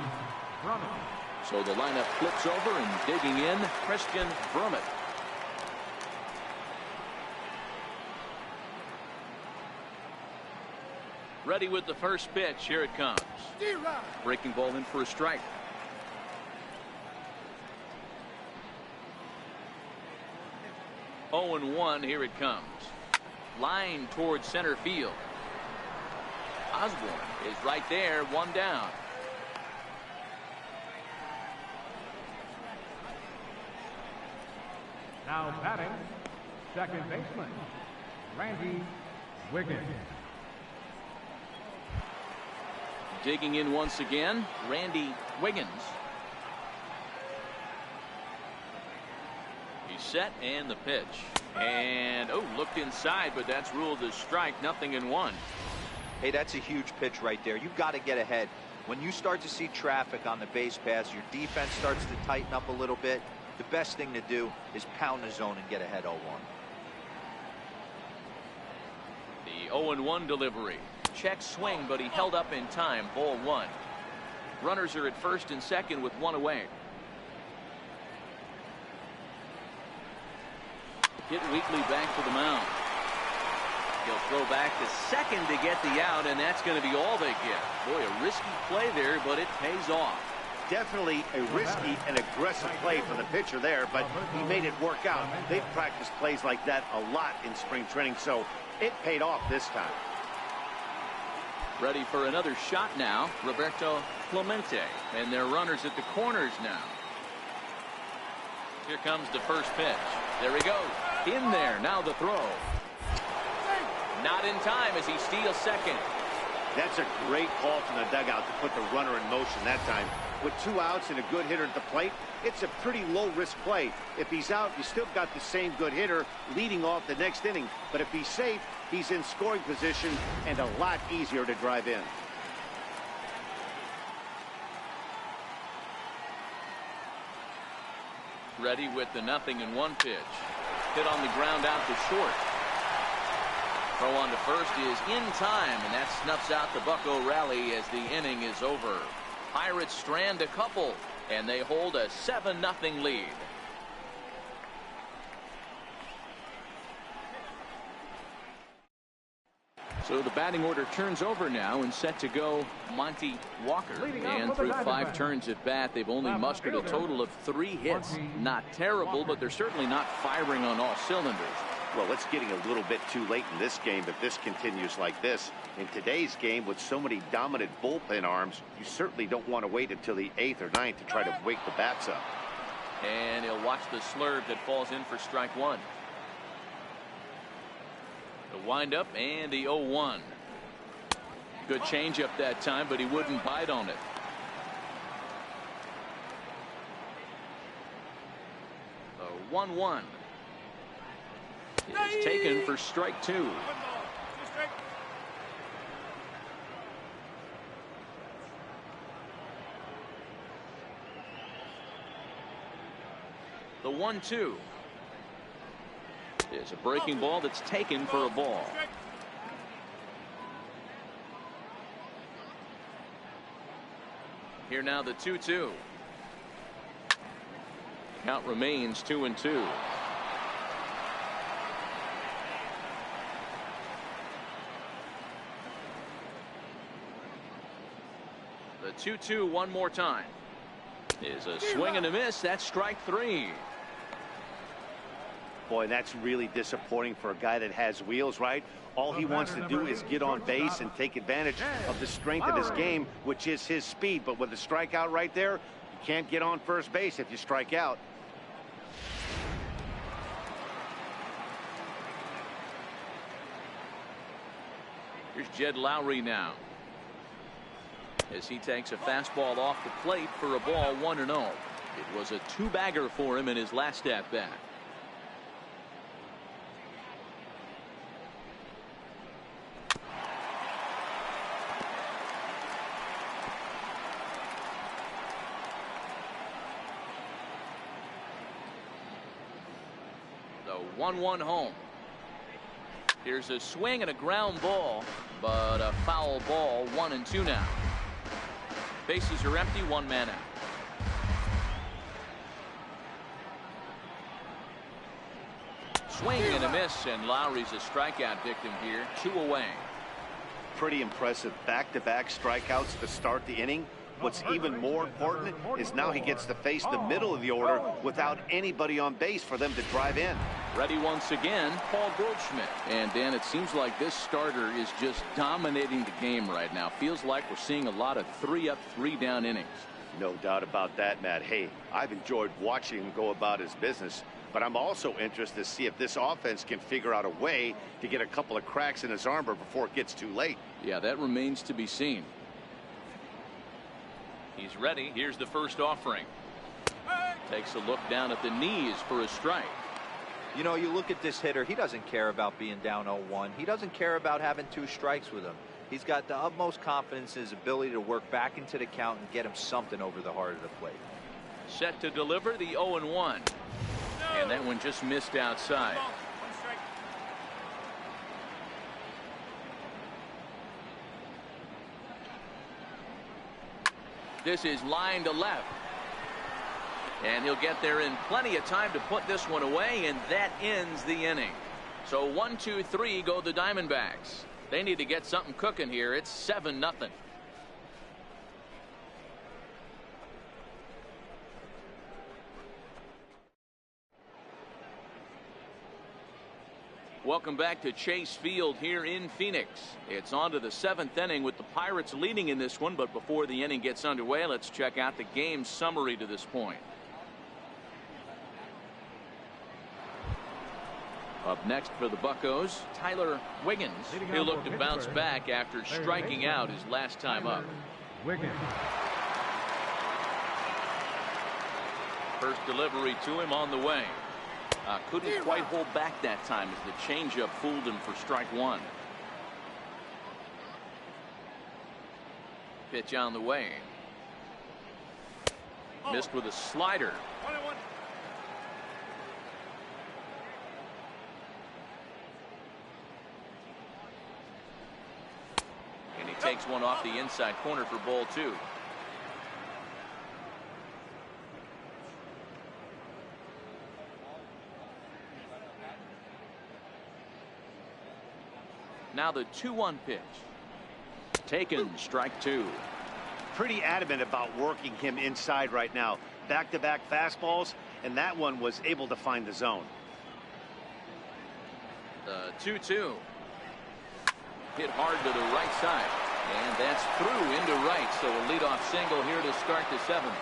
Brummett. So the lineup flips over and digging in, Christian Brummett. Ready with the first pitch. Here it comes. Breaking ball in for a strike. Oh and 1. Here it comes. Line towards center field. Osborne is right there. 1 down. Now batting, second baseman, Randy Wiggins. Digging in once again, Randy Wiggins. He's set and the pitch. And looked inside, but that's ruled as strike. 0-1. Hey, that's a huge pitch right there. You've got to get ahead. When you start to see traffic on the base pass, your defense starts to tighten up a little bit. The best thing to do is pound the zone and get ahead 0-1. The 0-1 delivery. Check swing, but he held up in time. Ball 1. Runners are at first and second with 1 away. Hit Weekly back to the mound. He'll throw back to second to get the out, and that's going to be all they get. Boy, a risky play there, but it pays off. Definitely a risky and aggressive play for the pitcher there, but he made it work out. They've practiced plays like that a lot in spring training, so it paid off this time. Ready for another shot now, Roberto Clemente, and their runners at the corners now. Here comes the first pitch. There he goes. In there. Now the throw. Not in time as he steals second. That's a great call from the dugout to put the runner in motion that time. With 2 outs and a good hitter at the plate, it's a pretty low-risk play. If he's out, you still got the same good hitter leading off the next inning. But if he's safe, he's in scoring position and a lot easier to drive in. Ready with the 0-1 pitch. Hit on the ground out to short. Throw on to first is in time, and that snuffs out the Bucco rally as the inning is over. Pirates strand a couple, and they hold a 7-0 lead. So the batting order turns over now and set to go Monty Walker. And through 5 turns at bat, they've only mustered a total of 3 hits. Not terrible, but they're certainly not firing on all cylinders. Well, it's getting a little bit too late in this game if this continues like this. In today's game, with so many dominant bullpen arms, you certainly don't want to wait until the 8th or 9th to try to wake the bats up. And he'll watch the slurve that falls in for strike 1. The windup and the 0-1. Good changeup that time, but he wouldn't bite on it. The 1-1 is taken for strike 2. The 1-2 is a breaking ball that's taken for a ball. Here now the 2-2. Count remains 2-2. The 2-2 one more time is a swing and a miss. That's strike 3. Boy, that's really disappointing for a guy that has wheels, right? All he wants to do is get on base and take advantage of the strength of his game, which is his speed. But with a strikeout right there, you can't get on first base if you strike out. Here's Jed Lowry now, as he takes a fastball off the plate for a ball, 1-0. It was a 2-bagger for him in his last at bat. 1-1 home. Here's a swing and a ground ball, but a foul ball. 1-2 now. Bases are empty. One man out. Swing and a miss, and Lowry's a strikeout victim here. 2 away. Pretty impressive back-to-back strikeouts to start the inning. What's even more important is now he gets to face the middle of the order without anybody on base for them to drive in. Ready once again, Paul Goldschmidt. And Dan, it seems like this starter is just dominating the game right now. Feels like we're seeing a lot of 3-up, 3-down innings. No doubt about that, Matt. Hey, I've enjoyed watching him go about his business, but I'm also interested to see if this offense can figure out a way to get a couple of cracks in his armor before it gets too late. Yeah, that remains to be seen. He's ready. Here's the first offering. Takes a look down at the knees for a strike. You know, you look at this hitter, he doesn't care about being down 0-1. He doesn't care about having 2 strikes with him. He's got the utmost confidence in his ability to work back into the count and get him something over the heart of the plate. Set to deliver the 0-1. And that one just missed outside. This is line to left. And he'll get there in plenty of time to put this one away, and that ends the inning. So 1-2-3 go the Diamondbacks. They need to get something cooking here. It's 7-0. Welcome back to Chase Field here in Phoenix. It's on to the 7th inning with the Pirates leading in this one, but before the inning gets underway, let's check out the game summary to this point. Up next for the Buccos, Tyler Wiggins. He'll look to bounce back after striking out his last time up. Wiggins. First delivery to him on the way. Couldn't quite hold back that time as the changeup fooled him for strike 1. Pitch on the way. Missed with a slider. And he takes one off the inside corner for ball 2. Now the 2-1 pitch. Taken, strike 2. Pretty adamant about working him inside right now. Back-to-back fastballs, and that one was able to find the zone. The 2-2. Hit hard to the right side. And that's through into right. So a leadoff single here to start the 7th.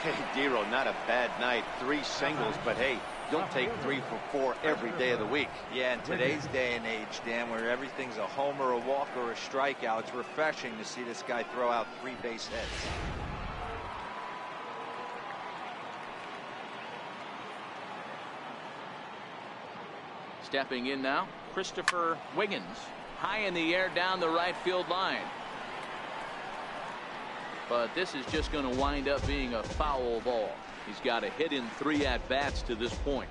Hey, Dero, not a bad night. 3 singles, but hey, don't take 3 for 4 every day of the week. Yeah, in today's day and age, Dan, where everything's a homer, a walk, or a strikeout, it's refreshing to see this guy throw out 3 base hits. Stepping in now, Christopher Wiggins. High in the air down the right field line. But this is just going to wind up being a foul ball. He's got a hit in 3 at-bats to this point.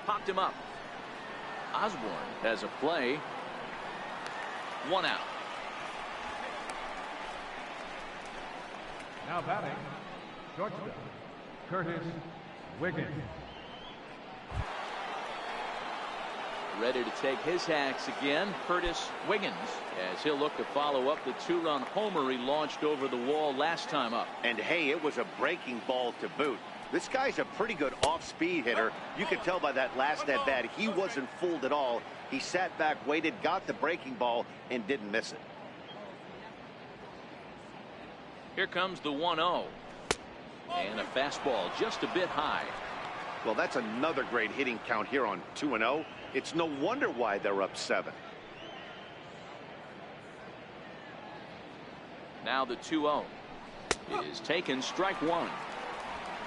Popped him up. Osborne has a play. 1 out. Now batting, shortstop, Curtis Wiggins. Ready to take his hacks again, Curtis Wiggins, as he'll look to follow up the 2-run homer he launched over the wall last time up. And hey, it was a breaking ball to boot. This guy's a pretty good off-speed hitter. You can tell by that last at-bat he wasn't fooled at all. He sat back, waited, got the breaking ball, and didn't miss it. Here comes the 1-0. And a fastball just a bit high. Well, that's another great hitting count here on 2-0. It's no wonder why they're up 7. Now the 2-0 is taken, strike 1.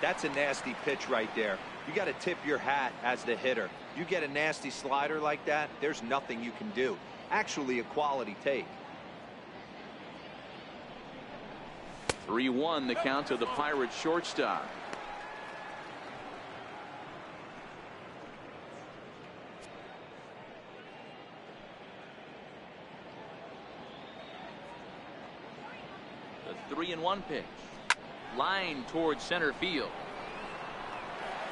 That's a nasty pitch right there. You got to tip your hat as the hitter. You get a nasty slider like that, there's nothing you can do. Actually a quality take. 3-1 the count to the Pirates shortstop. The 3-1 pitch. Line towards center field.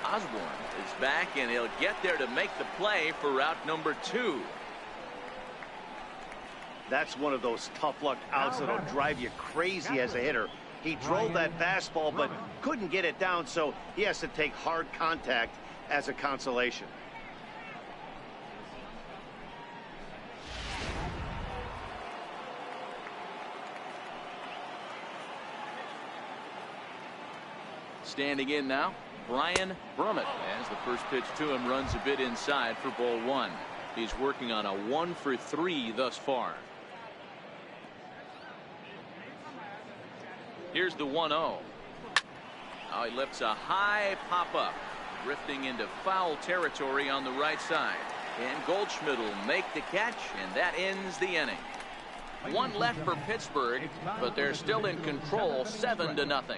Osborne is back, and he'll get there to make the play for route number 2. That's one of those tough luck outs that'll drive you crazy as a hitter. He drove that fastball but couldn't get it down, so he has to take hard contact as a consolation. Standing in now, Brian Brummett, as the first pitch to him runs a bit inside for ball 1. He's working on a 1-for-3 thus far. Here's the 1-0. Now he lifts a high pop up, drifting into foul territory on the right side. And Goldschmidt will make the catch, and that ends the inning. One left for Pittsburgh, but they're still in control, 7-0.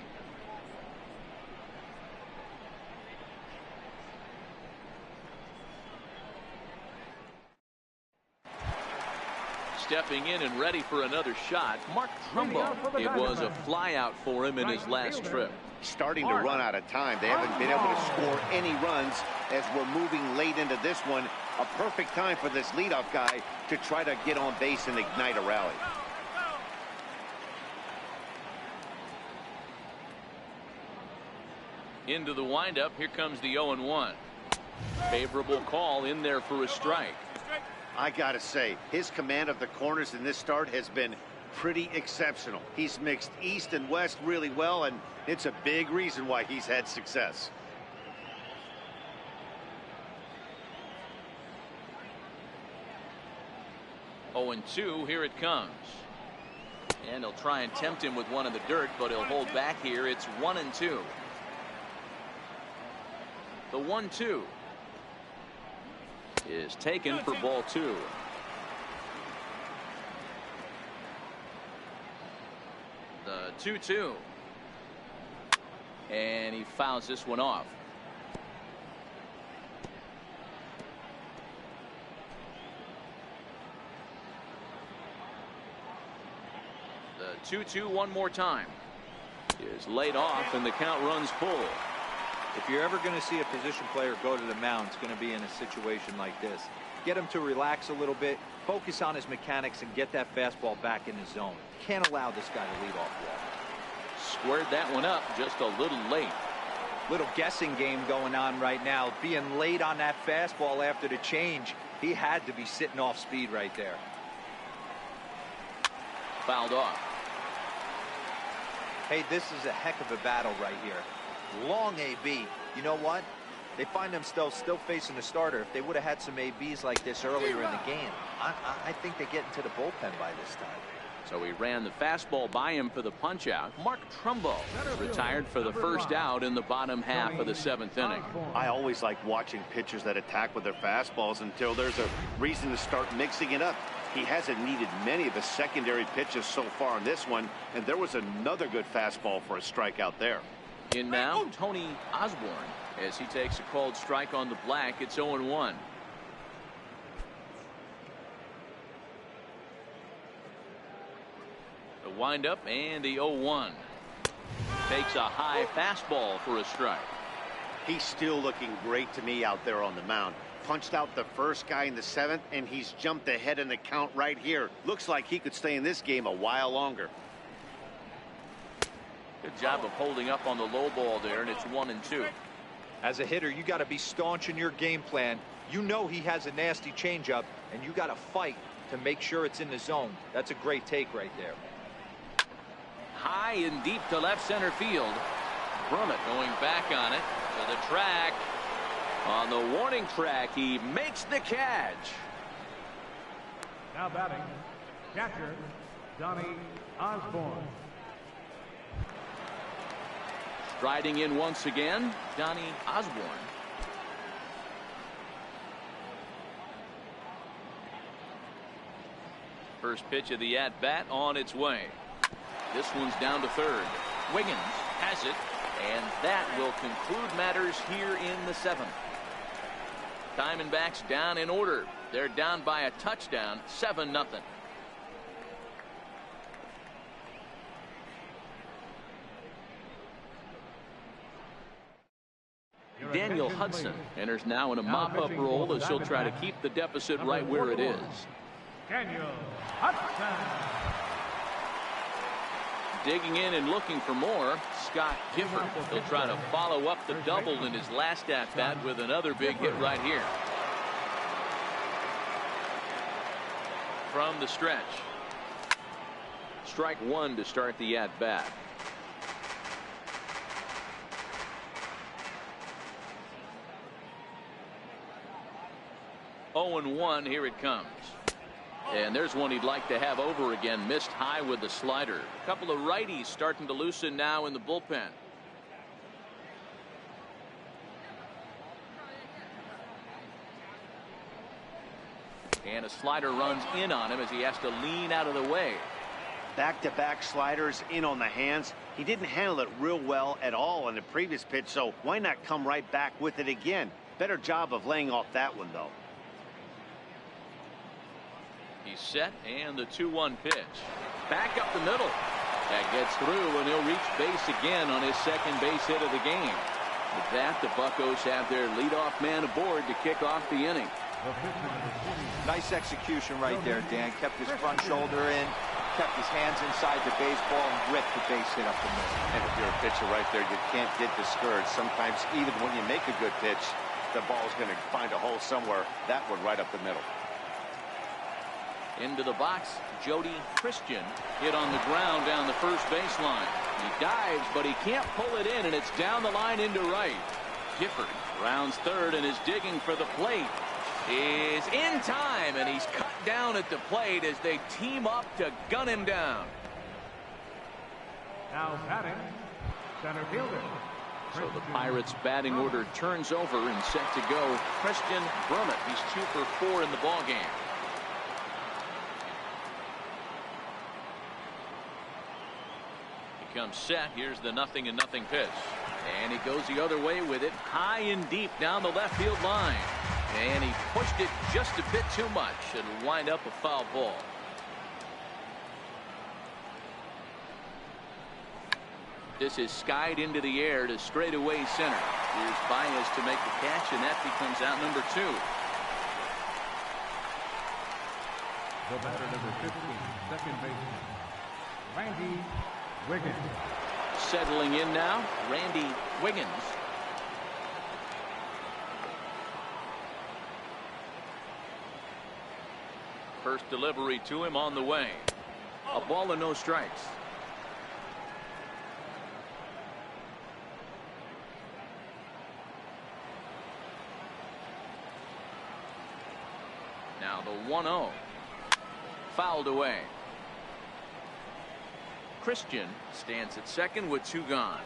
Stepping in and ready for another shot, Mark Trumbo. It was a flyout for him in his last trip. Starting to run out of time. They haven't been able to score any runs as we're moving late into this one. A perfect time for this leadoff guy to try to get on base and ignite a rally. Into the windup. Here comes the 0-1. Favorable call in there for a strike. I gotta say, his command of the corners in this start has been pretty exceptional. He's mixed east and west really well, and it's a big reason why he's had success. Oh, 0-2, here it comes. And he'll try and tempt him with one in the dirt, but he'll hold back here. It's 1-2. The 1-2 is taken for ball 2. The 2-2. And he fouls this one off. The 2-2 one more time is laid off, and the count runs full. If you're ever going to see a position player go to the mound, it's going to be in a situation like this. Get him to relax a little bit, focus on his mechanics, and get that fastball back in his zone. Can't allow this guy to lead off walk. Squared that one up just a little late. Little guessing game going on right now. Being late on that fastball after the change, he had to be sitting off speed right there. Fouled off. Hey, this is a heck of a battle right here. Long AB. You know what? They find themselves still facing the starter. If they would have had some ABs like this earlier in the game, I think they get into the bullpen by this time. So he ran the fastball by him for the punch out. Mark Trumbo retired for the first out in the bottom half of the 7th inning. I always like watching pitchers that attack with their fastballs until there's a reason to start mixing it up. He hasn't needed many of the secondary pitches so far in this one, and there was another good fastball for a strikeout there. In now, Tony Osborne, as he takes a called strike on the black. It's 0-1. The windup and the 0-1. Takes a high fastball for a strike. He's still looking great to me out there on the mound. Punched out the first guy in the 7th, and he's jumped ahead in the count right here. Looks like he could stay in this game a while longer. Good job of holding up on the low ball there, and it's 1-2. As a hitter, you got to be staunch in your game plan. You know he has a nasty changeup, and you got to fight to make sure it's in the zone. That's a great take right there. High and deep to left center field. Brummett going back on it to the track. On the warning track, he makes the catch. Now batting, catcher, Donnie Osborne. Striding in once again, Donnie Osborne. First pitch of the at-bat on its way. This one's down to third. Wiggins has it, and that will conclude matters here in the 7th. Diamondbacks down in order. They're down by a touchdown, 7-0. Daniel Hudson enters now in a mop-up role as he'll try to keep the deficit right where it is. Daniel Hudson. Digging in and looking for more, Scott Gifford. He'll try to follow up the double in his last at-bat with another big hit right here. From the stretch. Strike one to start the at-bat. Oh and 1, here it comes. And there's one he'd like to have over again. Missed high with the slider. A couple of righties starting to loosen now in the bullpen. And a slider runs in on him as he has to lean out of the way. Back-to-back sliders in on the hands. He didn't handle it real well at all on the previous pitch, so why not come right back with it again? Better job of laying off that one, though. He's set, and the 2-1 pitch. Back up the middle. That gets through, and he'll reach base again on his second base hit of the game. With that, the Buccos have their leadoff man aboard to kick off the inning. Nice execution right there, Dan. Kept his front shoulder in, kept his hands inside the baseball, and ripped the base hit up the middle. And if you're a pitcher right there, you can't get discouraged. Sometimes even when you make a good pitch, the ball's going to find a hole somewhere. That one right up the middle. Into the box, Jody Christian hit on the ground down the first baseline. He dives, but he can't pull it in, and it's down the line into right. Gifford rounds third and is digging for the plate. Is in time, and he's cut down at the plate as they team up to gun him down. Now batting, center fielder. So the Pirates batting order turns over and set to go. Christian Brummett, he's 2 for 4 in the ballgame. Comes set. Here's the 0-0 pitch, and he goes the other way with it, high and deep down the left field line, and he pushed it just a bit too much. It'll wind up a foul ball. This is skied into the air to straightaway center. Here's Baez to make the catch, and that becomes out number 2. The batter number 15, second baseman, Randy Wiggins. Settling in now, Randy Wiggins. First delivery to him on the way. A ball and no strikes. Now the 1-0. Fouled away. Christian stands at second with 2 gone.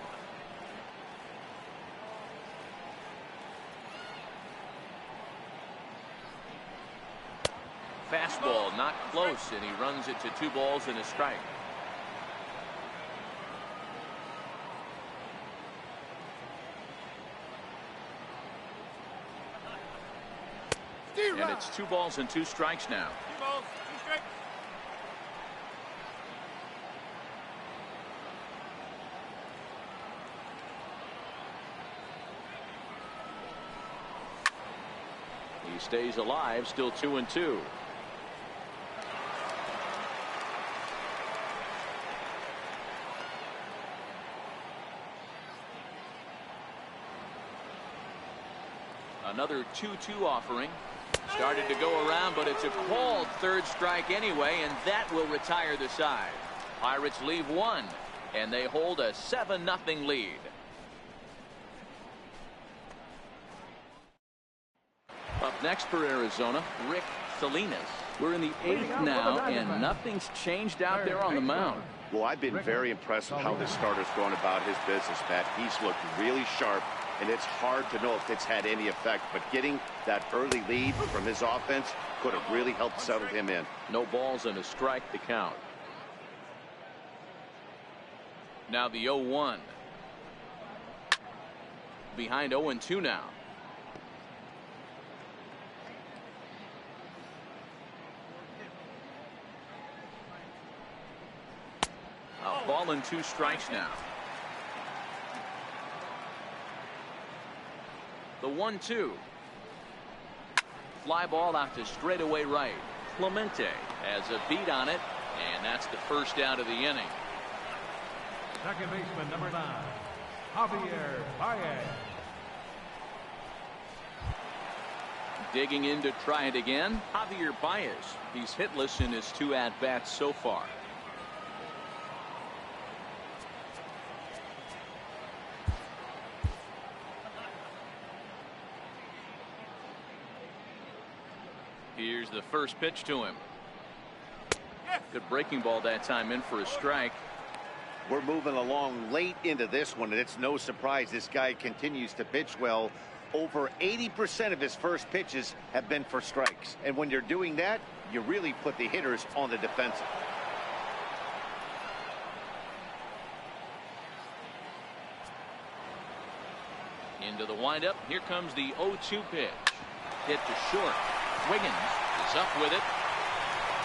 Fastball not close, and he runs it to 2 balls and a strike. And it's 2 balls and 2 strikes now. 2 balls, 2 strikes. He stays alive, still 2-2. Another 2-2 offering. Started to go around, but it's a called third strike anyway, and that will retire the side. Pirates leave 1, and they hold a 7-0 lead. Up next for Arizona, Rick Salinas. We're in the 8th now, and nothing's changed out there on the mound. Well, I've been very impressed with how this starter's going about his business, Matt. He's looked really sharp. and it's hard to know if it's had any effect, but getting that early lead from his offense could have really helped settle him in. No balls and a strike to count. Now the 0-1. Behind 0-2 now. A ball and 2 strikes now. The 1-2. Fly ball out to straightaway right. Clemente has a beat on it, and that's the first out of the inning. Second baseman, number 9, Javier Baez. Digging in to try it again, Javier Baez. He's hitless in his 2 at-bats so far. Here's the first pitch to him. Good breaking ball that time, in for a strike. We're moving along late into this one, and it's no surprise this guy continues to pitch well. Over 80% of his first pitches have been for strikes. And when you're doing that, you really put the hitters on the defensive. Into the windup. Here comes the 0-2 pitch. Hit to short. Wiggins is up with it.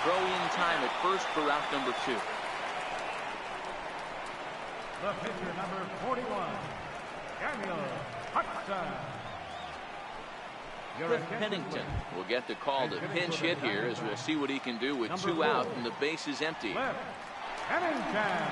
Throw in time at first for out number 2. The pitcher, number 41, Daniel Hudson. Cliff Pennington will get the call to pinch hit here, as we'll see what he can do with 2 out and the base is empty. Cliff Pennington.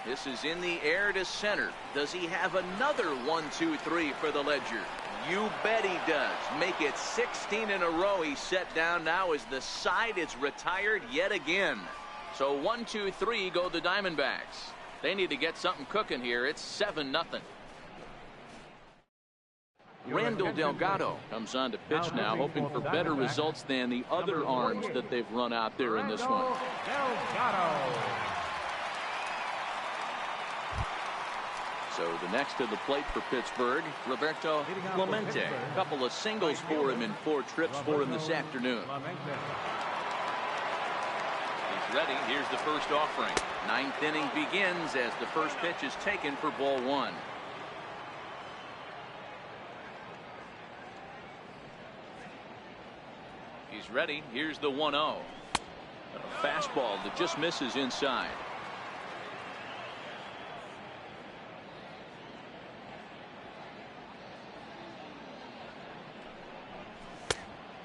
This is in the air to center. Does he have another 1-2-3 for the ledger? You bet he does. Make it 16 in a row. He's set down now as the side is retired yet again. So 1-2-3 go the Diamondbacks. They need to get something cooking here. It's 7-0. Randall Delgado comes on to pitch now, hoping for better results than the other arms that they've run out there in this one. Delgado. So the next to the plate for Pittsburgh, Roberto Clemente. A couple of singles for him in 4 trips for him this afternoon. He's ready. Here's the first offering. 9th inning begins as the first pitch is taken for ball 1. He's ready. Here's the 1-0. A fastball that just misses inside.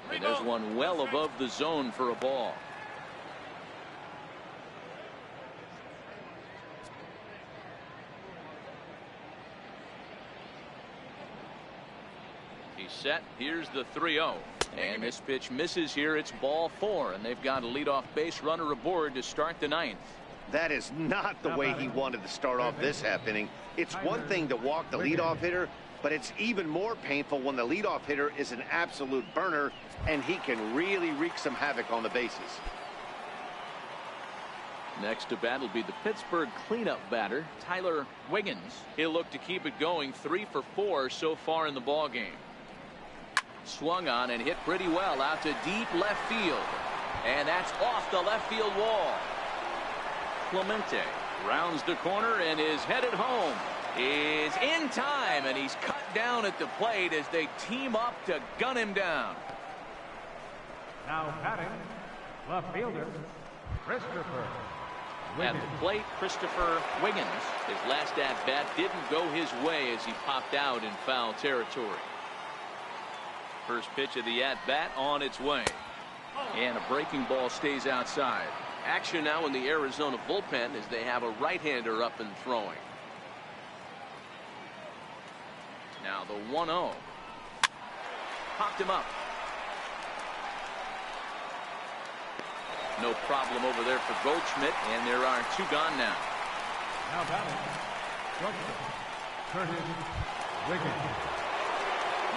And there's one well above the zone for a ball. He's set. Here's the 3-0. And this pitch misses here. It's ball 4, and they've got a leadoff base runner aboard to start the 9th. That is not the way he wanted to start off this half inning. It's one thing to walk the leadoff hitter, but it's even more painful when the leadoff hitter is an absolute burner, and he can really wreak some havoc on the bases. Next to bat will be the Pittsburgh cleanup batter, Tyler Wiggins. He'll look to keep it going. 3 for 4 so far in the ball game. Swung on and hit pretty well out to deep left field. And that's off the left field wall. Clemente rounds the corner and is headed home. Is in time, and he's cut down at the plate as they team up to gun him down. Now batting, left fielder, Christopher Wiggins. At the plate, Christopher Wiggins. His last at-bat didn't go his way as he popped out in foul territory. First pitch of the at-bat on its way. And a breaking ball stays outside. Action now in the Arizona bullpen as they have a right-hander up and throwing. Now the 1-0. Popped him up. No problem over there for Goldschmidt, and there are 2 gone now. Now batting, Curtis Wiggins.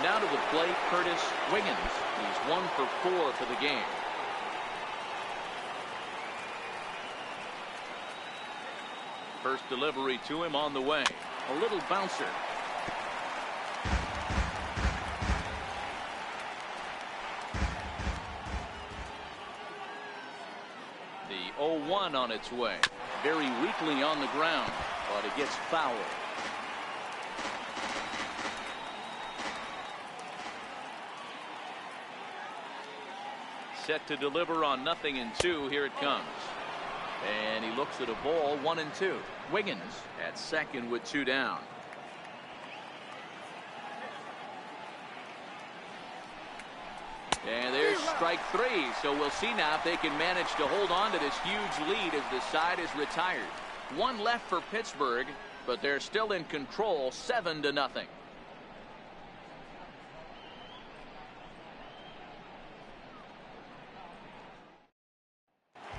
Now to the plate, Curtis Wiggins. He's 1 for 4 for the game. First delivery to him on the way. A little bouncer. The 0-1 on its way. Very weakly on the ground, but it gets fouled. Set to deliver on 0-2. Here it comes. And he looks at a ball, 1-2. Wiggins at second with 2 down. And there's strike 3. So we'll see now if they can manage to hold on to this huge lead as the side is retired. 1 left for Pittsburgh, but they're still in control, 7-0.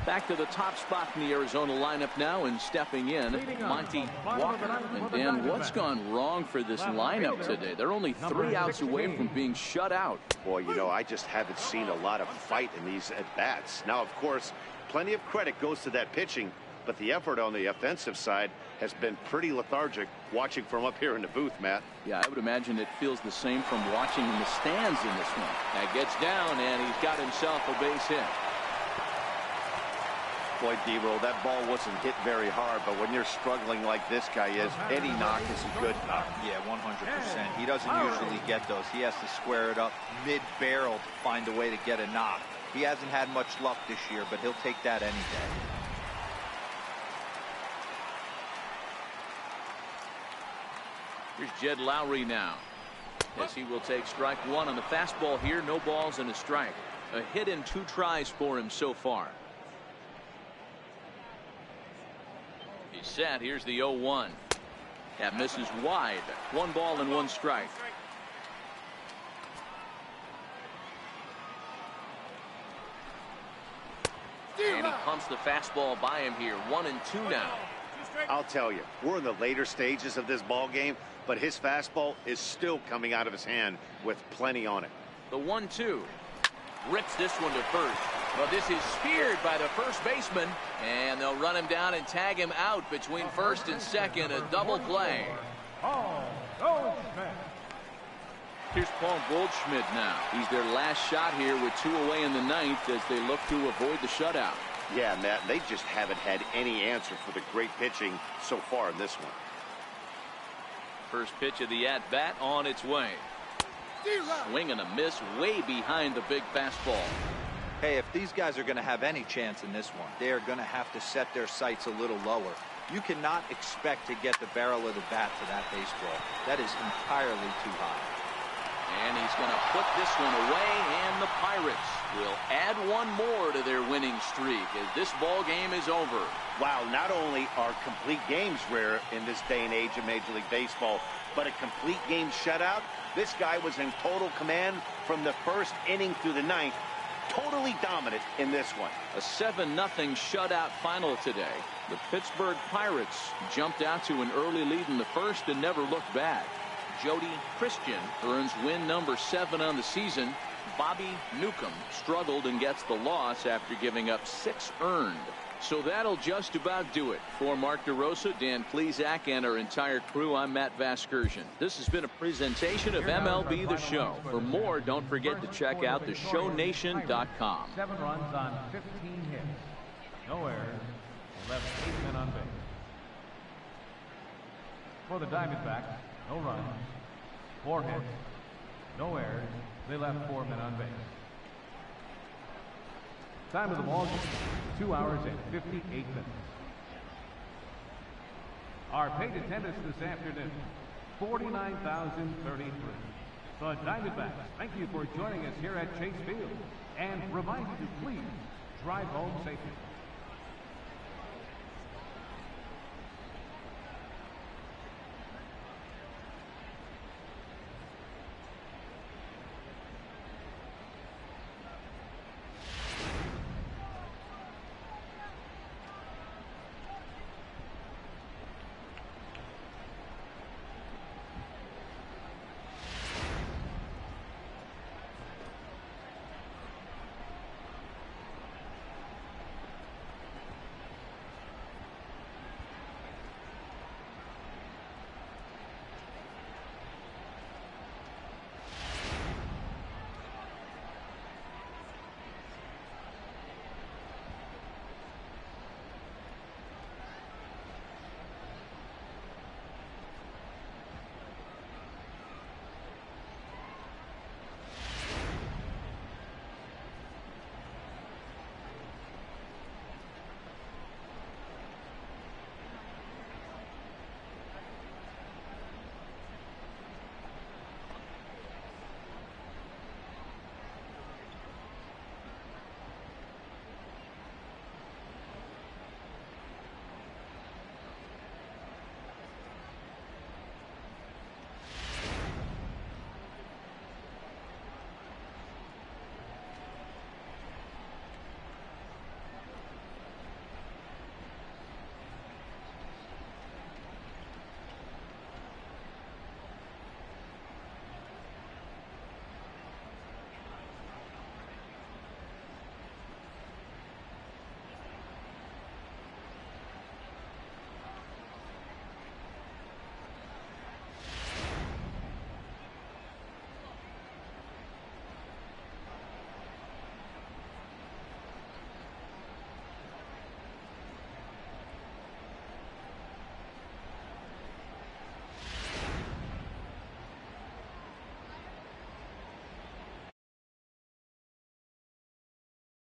Back to the top spot in the Arizona lineup now, and stepping in, Monty Walker. And Dan, what's gone wrong for this lineup today? They're only 3 outs away from being shut out. Boy, you know, I just haven't seen a lot of fight in these at-bats. Now, of course, plenty of credit goes to that pitching, but the effort on the offensive side has been pretty lethargic watching from up here in the booth, Matt. Yeah, I would imagine it feels the same from watching in the stands in this one. That gets down, and he's got himself a base hit. Boy, D-Roll, that ball wasn't hit very hard, but when you're struggling like this guy is, any knock is a good knock. Yeah, 100%. He doesn't usually get those. He has to square it up mid-barrel to find a way to get a knock. He hasn't had much luck this year, but he'll take that any day. Here's Jed Lowry now, as he will take strike 1 on the fastball here. No balls and a strike. A hit in 2 tries for him so far. He's set. Here's the 0-1. That misses wide. 1 ball and 1 strike. And he pumps the fastball by him here. 1-2 now. I'll tell you, we're in the later stages of this ball game, but his fastball is still coming out of his hand with plenty on it. The 1-2. Rips this one to first. Well, this is speared by the first baseman, and they'll run him down and tag him out between first and second. A double play. Here's Paul Goldschmidt now. He's their last shot here with 2 away in the 9th as they look to avoid the shutout. Yeah, Matt, they just haven't had any answer for the great pitching so far in this one. First pitch of the at-bat on its way. Swing and a miss way behind the big fastball. Hey, if these guys are going to have any chance in this one, they are going to have to set their sights a little lower. You cannot expect to get the barrel of the bat to that baseball. That is entirely too high. And he's going to put this one away, and the Pirates will add 1 more to their winning streak as this ball game is over. Wow, not only are complete games rare in this day and age of Major League Baseball, but a complete game shutout. This guy was in total command from the first inning through the 9th. Totally dominant in this one. A 7-0 shutout final today. The Pittsburgh Pirates jumped out to an early lead in the first and never looked back. Jody Christian earns win number 7 on the season. Bobby Newcomb struggled and gets the loss after giving up 6 earned. So that'll just about do it. For Mark DeRosa, Dan Plesac, and our entire crew, I'm Matt Vasgersian. This has been a presentation of MLB The Show. For more, don't forget to check out theshownation.com. 7 runs on 15 hits. No errors. Left 8 men on base. For the Diamondbacks, no runs, 4 hits, no errors. They left 4 men on base. Time of the ball game, 2 hours and 58 minutes. Our paid attendance this afternoon, 49,033. The Diamondbacks thank you for joining us here at Chase Field and remind you to please drive home safely.